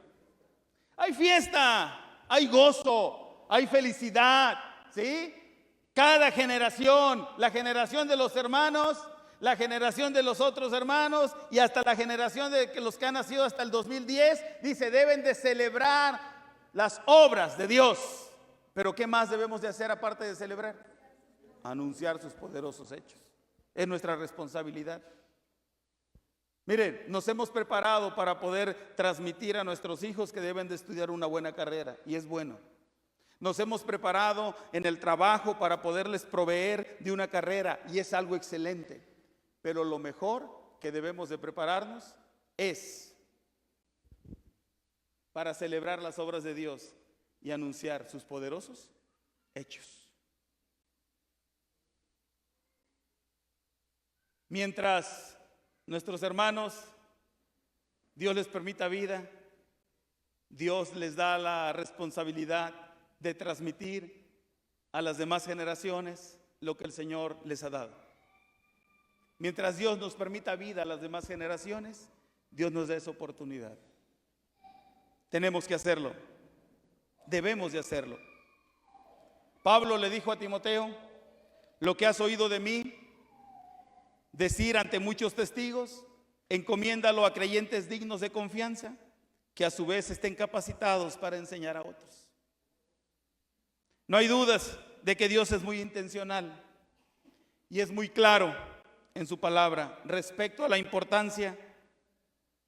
A: Hay fiesta, hay gozo, hay felicidad, ¿sí? Cada generación, la generación de los hermanos, la generación de los otros hermanos y hasta la generación de los que han nacido hasta el 2010, dice, deben de celebrar las obras de Dios. Pero ¿qué más debemos de hacer aparte de celebrar? Anunciar sus poderosos hechos. Es nuestra responsabilidad. Miren, nos hemos preparado para poder transmitir a nuestros hijos que deben de estudiar una buena carrera, y es bueno. Nos hemos preparado en el trabajo para poderles proveer de una carrera, y es algo excelente. Pero lo mejor que debemos de prepararnos es para celebrar las obras de Dios y anunciar sus poderosos hechos. Mientras nuestros hermanos, Dios les permita vida, Dios les da la responsabilidad de transmitir a las demás generaciones lo que el Señor les ha dado. Mientras Dios nos permita vida a las demás generaciones, Dios nos da esa oportunidad. Tenemos que hacerlo, debemos de hacerlo. Pablo le dijo a Timoteo, lo que has oído de mí decir ante muchos testigos, encomiéndalo a creyentes dignos de confianza, que a su vez estén capacitados para enseñar a otros. No hay dudas de que Dios es muy intencional y es muy claro en su palabra respecto a la importancia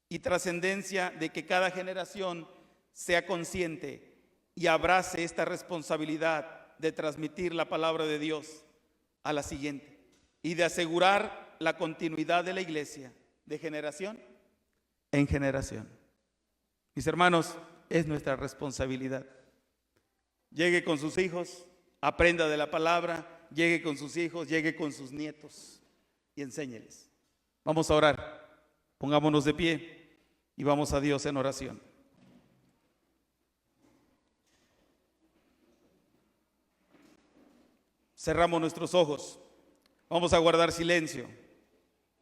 A: y trascendencia de que cada generación sea consciente y abrace esta responsabilidad de transmitir la palabra de Dios a la siguiente y de asegurar la continuidad de la iglesia de generación en generación. Mis hermanos, es nuestra responsabilidad. Llegue con sus hijos, aprenda de la palabra, llegue con sus hijos, llegue con sus nietos y enséñeles. Vamos a orar, pongámonos de pie y vamos a Dios en oración. Cerramos nuestros ojos, vamos a guardar silencio,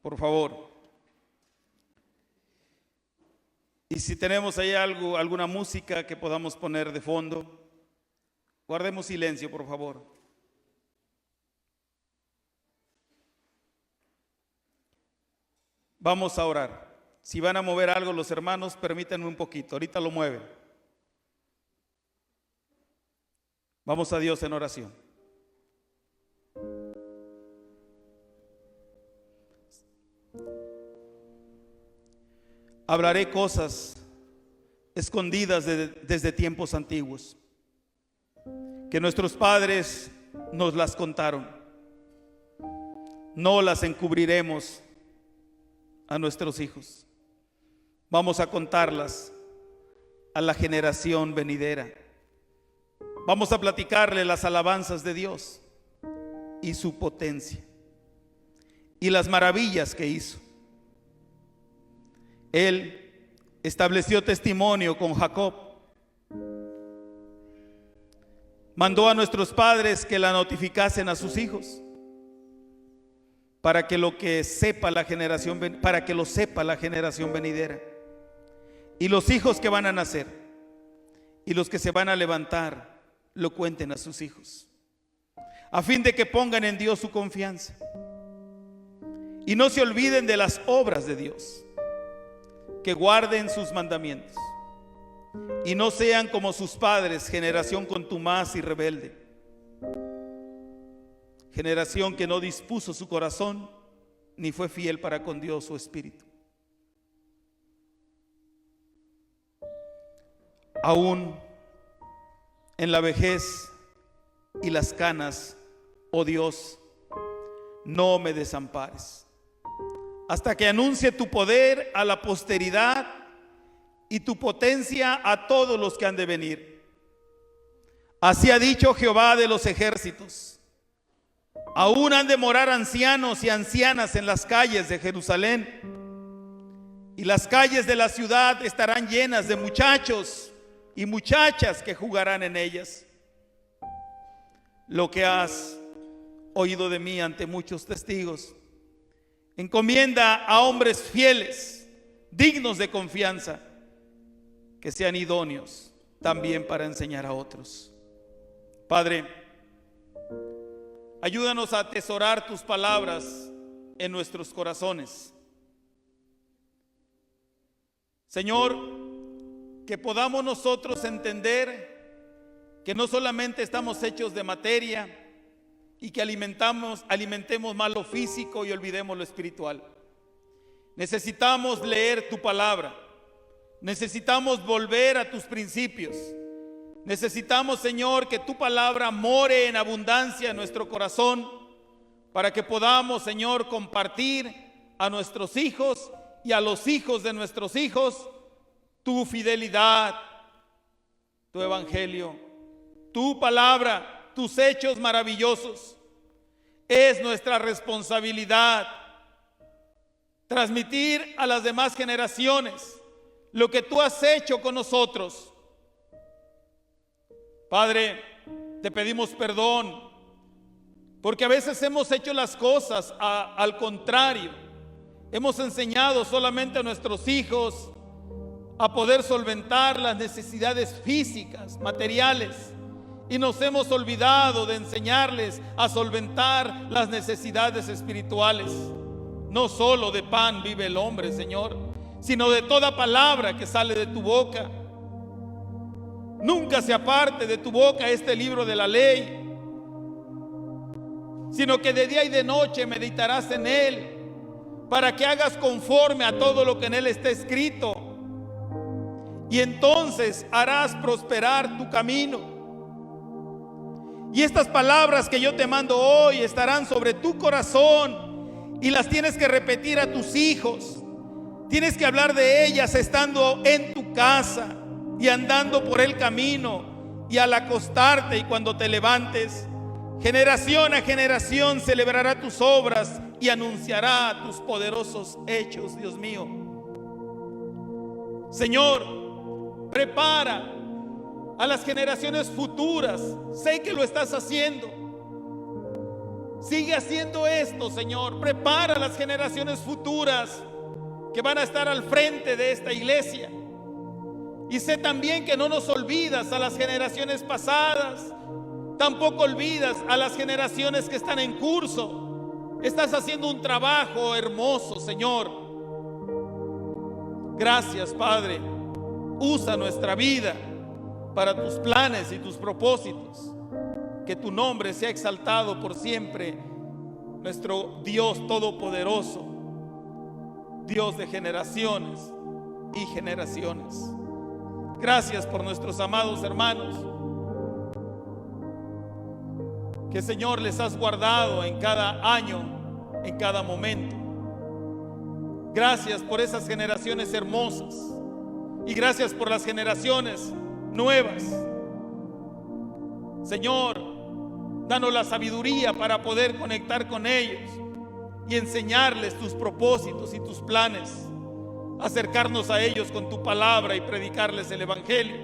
A: por favor. Y si tenemos ahí alguna música que podamos poner de fondo, guardemos silencio, por favor. Vamos a orar. Si van a mover algo los hermanos, permítanme un poquito. Ahorita lo mueven. Vamos a Dios en oración. Hablaré cosas escondidas desde tiempos antiguos, que nuestros padres nos las contaron. No las encubriremos a nuestros hijos. Vamos a contarlas a la generación venidera. Vamos a platicarle las alabanzas de Dios y su potencia y las maravillas que hizo. Él estableció testimonio con Jacob. Mandó a nuestros padres que la notificasen a sus hijos, para que lo sepa la generación venidera, y los hijos que van a nacer y los que se van a levantar lo cuenten a sus hijos, a fin de que pongan en Dios su confianza y no se olviden de las obras de Dios, que guarden sus mandamientos y no sean como sus padres, generación contumaz y rebelde, generación que no dispuso su corazón ni fue fiel para con Dios su espíritu. Aún en la vejez y las canas, oh Dios, no me desampares, hasta que anuncie tu poder a la posteridad y tu potencia a todos los que han de venir. Así ha dicho Jehová de los ejércitos: aún han de morar ancianos y ancianas en las calles de Jerusalén, y las calles de la ciudad estarán llenas de muchachos y muchachas que jugarán en ellas. Lo que has oído de mí ante muchos testigos, encomienda a hombres fieles, dignos de confianza, que sean idóneos también para enseñar a otros. Padre, ayúdanos a atesorar tus palabras en nuestros corazones. Señor, que podamos nosotros entender que no solamente estamos hechos de materia y que alimentemos más lo físico y olvidemos lo espiritual. Necesitamos leer tu palabra. Necesitamos volver a tus principios. Necesitamos, Señor, que tu palabra more en abundancia en nuestro corazón, para que podamos, Señor, compartir a nuestros hijos y a los hijos de nuestros hijos tu fidelidad, tu evangelio, tu palabra, tus hechos maravillosos. Es nuestra responsabilidad transmitir a las demás generaciones lo que tú has hecho con nosotros. Padre, te pedimos perdón, porque a veces hemos hecho las cosas al contrario. Hemos enseñado solamente a nuestros hijos a poder solventar las necesidades físicas, materiales, y nos hemos olvidado de enseñarles a solventar las necesidades espirituales. No solo de pan vive el hombre, Señor, sino de toda palabra que sale de tu boca. Nunca se aparte de tu boca este libro de la ley, sino que de día y de noche meditarás en él, para que hagas conforme a todo lo que en él está escrito, y entonces harás prosperar tu camino. Y estas palabras que yo te mando hoy estarán sobre tu corazón, y las tienes que repetir a tus hijos. Tienes que hablar de ellas estando en tu casa y andando por el camino, y al acostarte y cuando te levantes. Generación a generación celebrará tus obras y anunciará tus poderosos hechos, Dios mío. Señor, prepara a las generaciones futuras. Sé que lo estás haciendo. Sigue haciendo esto, Señor. Prepara a las generaciones futuras que van a estar al frente de esta iglesia. Y sé también que no nos olvidas a las generaciones pasadas. Tampoco olvidas a las generaciones que están en curso. Estás haciendo un trabajo hermoso, Señor. Gracias, Padre. Usa nuestra vida para tus planes y tus propósitos. Que tu nombre sea exaltado por siempre, nuestro Dios todopoderoso, Dios de generaciones y generaciones. Gracias por nuestros amados hermanos, que Señor les has guardado en cada año, en cada momento. Gracias por esas generaciones hermosas y gracias por las generaciones nuevas. Señor, danos la sabiduría para poder conectar con ellos y enseñarles tus propósitos y tus planes, acercarnos a ellos con tu palabra y predicarles el evangelio.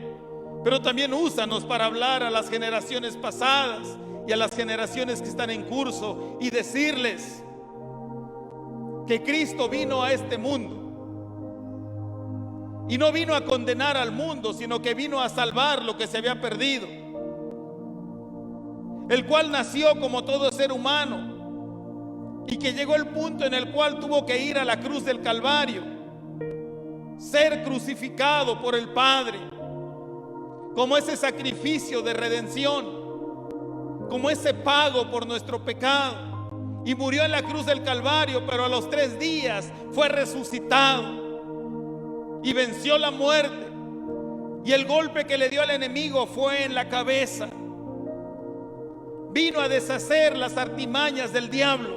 A: Pero también úsanos para hablar a las generaciones pasadas y a las generaciones que están en curso y decirles que Cristo vino a este mundo y no vino a condenar al mundo, sino que vino a salvar lo que se había perdido, el cual nació como todo ser humano y que llegó el punto en el cual tuvo que ir a la cruz del Calvario, ser crucificado por el Padre como ese sacrificio de redención, como ese pago por nuestro pecado, y murió en la cruz del Calvario, pero a los 3 días fue resucitado y venció la muerte, y el golpe que le dio al enemigo fue en la cabeza. Vino a deshacer las artimañas del diablo,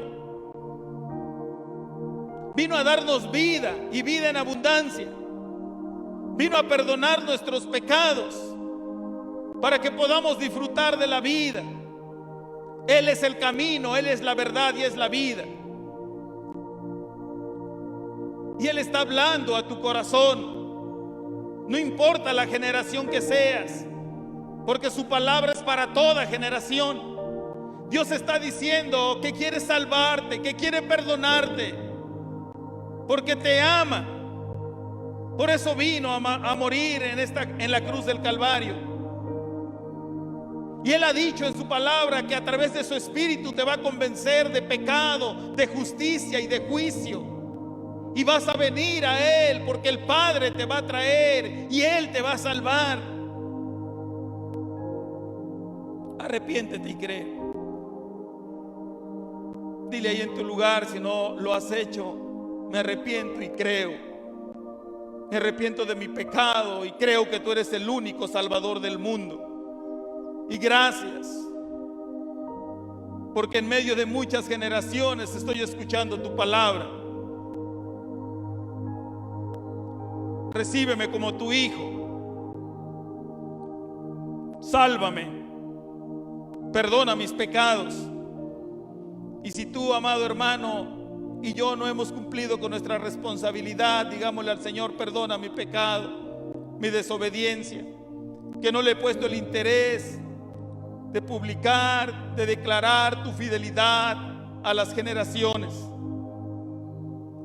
A: vino a darnos vida y vida en abundancia, vino a perdonar nuestros pecados para que podamos disfrutar de la vida. Él es el camino, Él es la verdad y es la vida. Y Él está hablando a tu corazón. No importa la generación que seas, porque su palabra es para toda generación. Dios está diciendo que quiere salvarte, que quiere perdonarte, porque te ama. Por eso vino a morir en la cruz del Calvario. Y Él ha dicho en su palabra que a través de su Espíritu te va a convencer de pecado, de justicia y de juicio. Y vas a venir a Él porque el Padre te va a traer y Él te va a salvar. Arrepiéntete y cree. Dile ahí en tu lugar, si no lo has hecho: me arrepiento y creo. Me arrepiento de mi pecado y creo que tú eres el único Salvador del mundo. Y gracias, porque en medio de muchas generaciones estoy escuchando tu palabra. Recíbeme como tu hijo. Sálvame. Perdona mis pecados. Y si tú, amado hermano, y yo no hemos cumplido con nuestra responsabilidad, digámosle al Señor: perdona mi pecado, mi desobediencia, que no le he puesto el interés de publicar, de declarar tu fidelidad a las generaciones.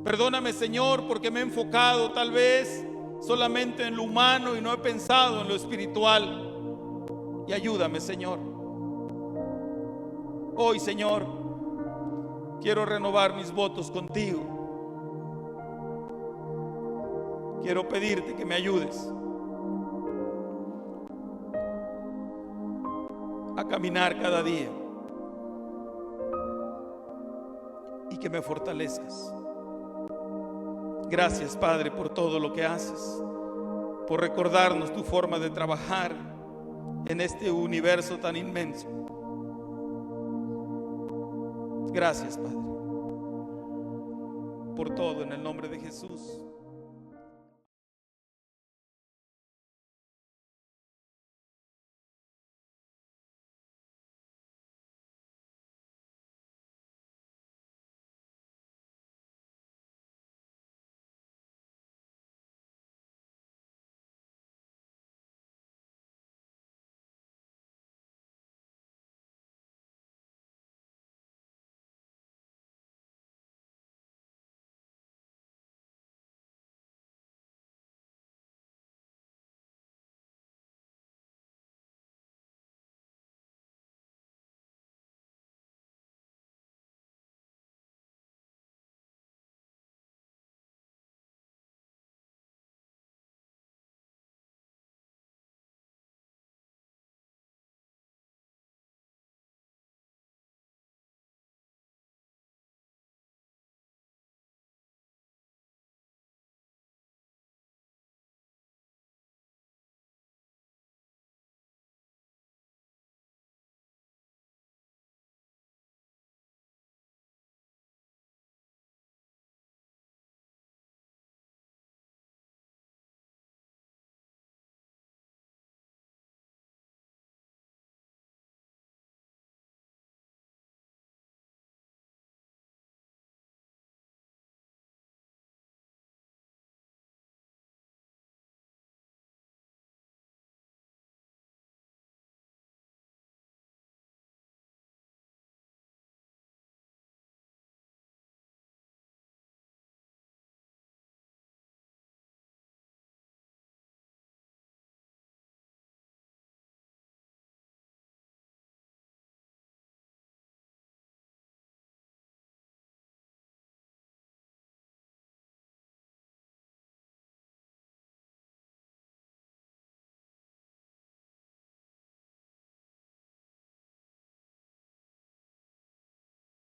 A: Perdóname, Señor, porque me he enfocado tal vez solamente en lo humano y no he pensado en lo espiritual. Y ayúdame, Señor. Hoy, Señor, quiero renovar mis votos contigo. Quiero pedirte que me ayudes a caminar cada día y que me fortalezcas. Gracias, Padre, por todo lo que haces, por recordarnos tu forma de trabajar en este universo tan inmenso. Gracias, Padre, por todo, en el nombre de Jesús.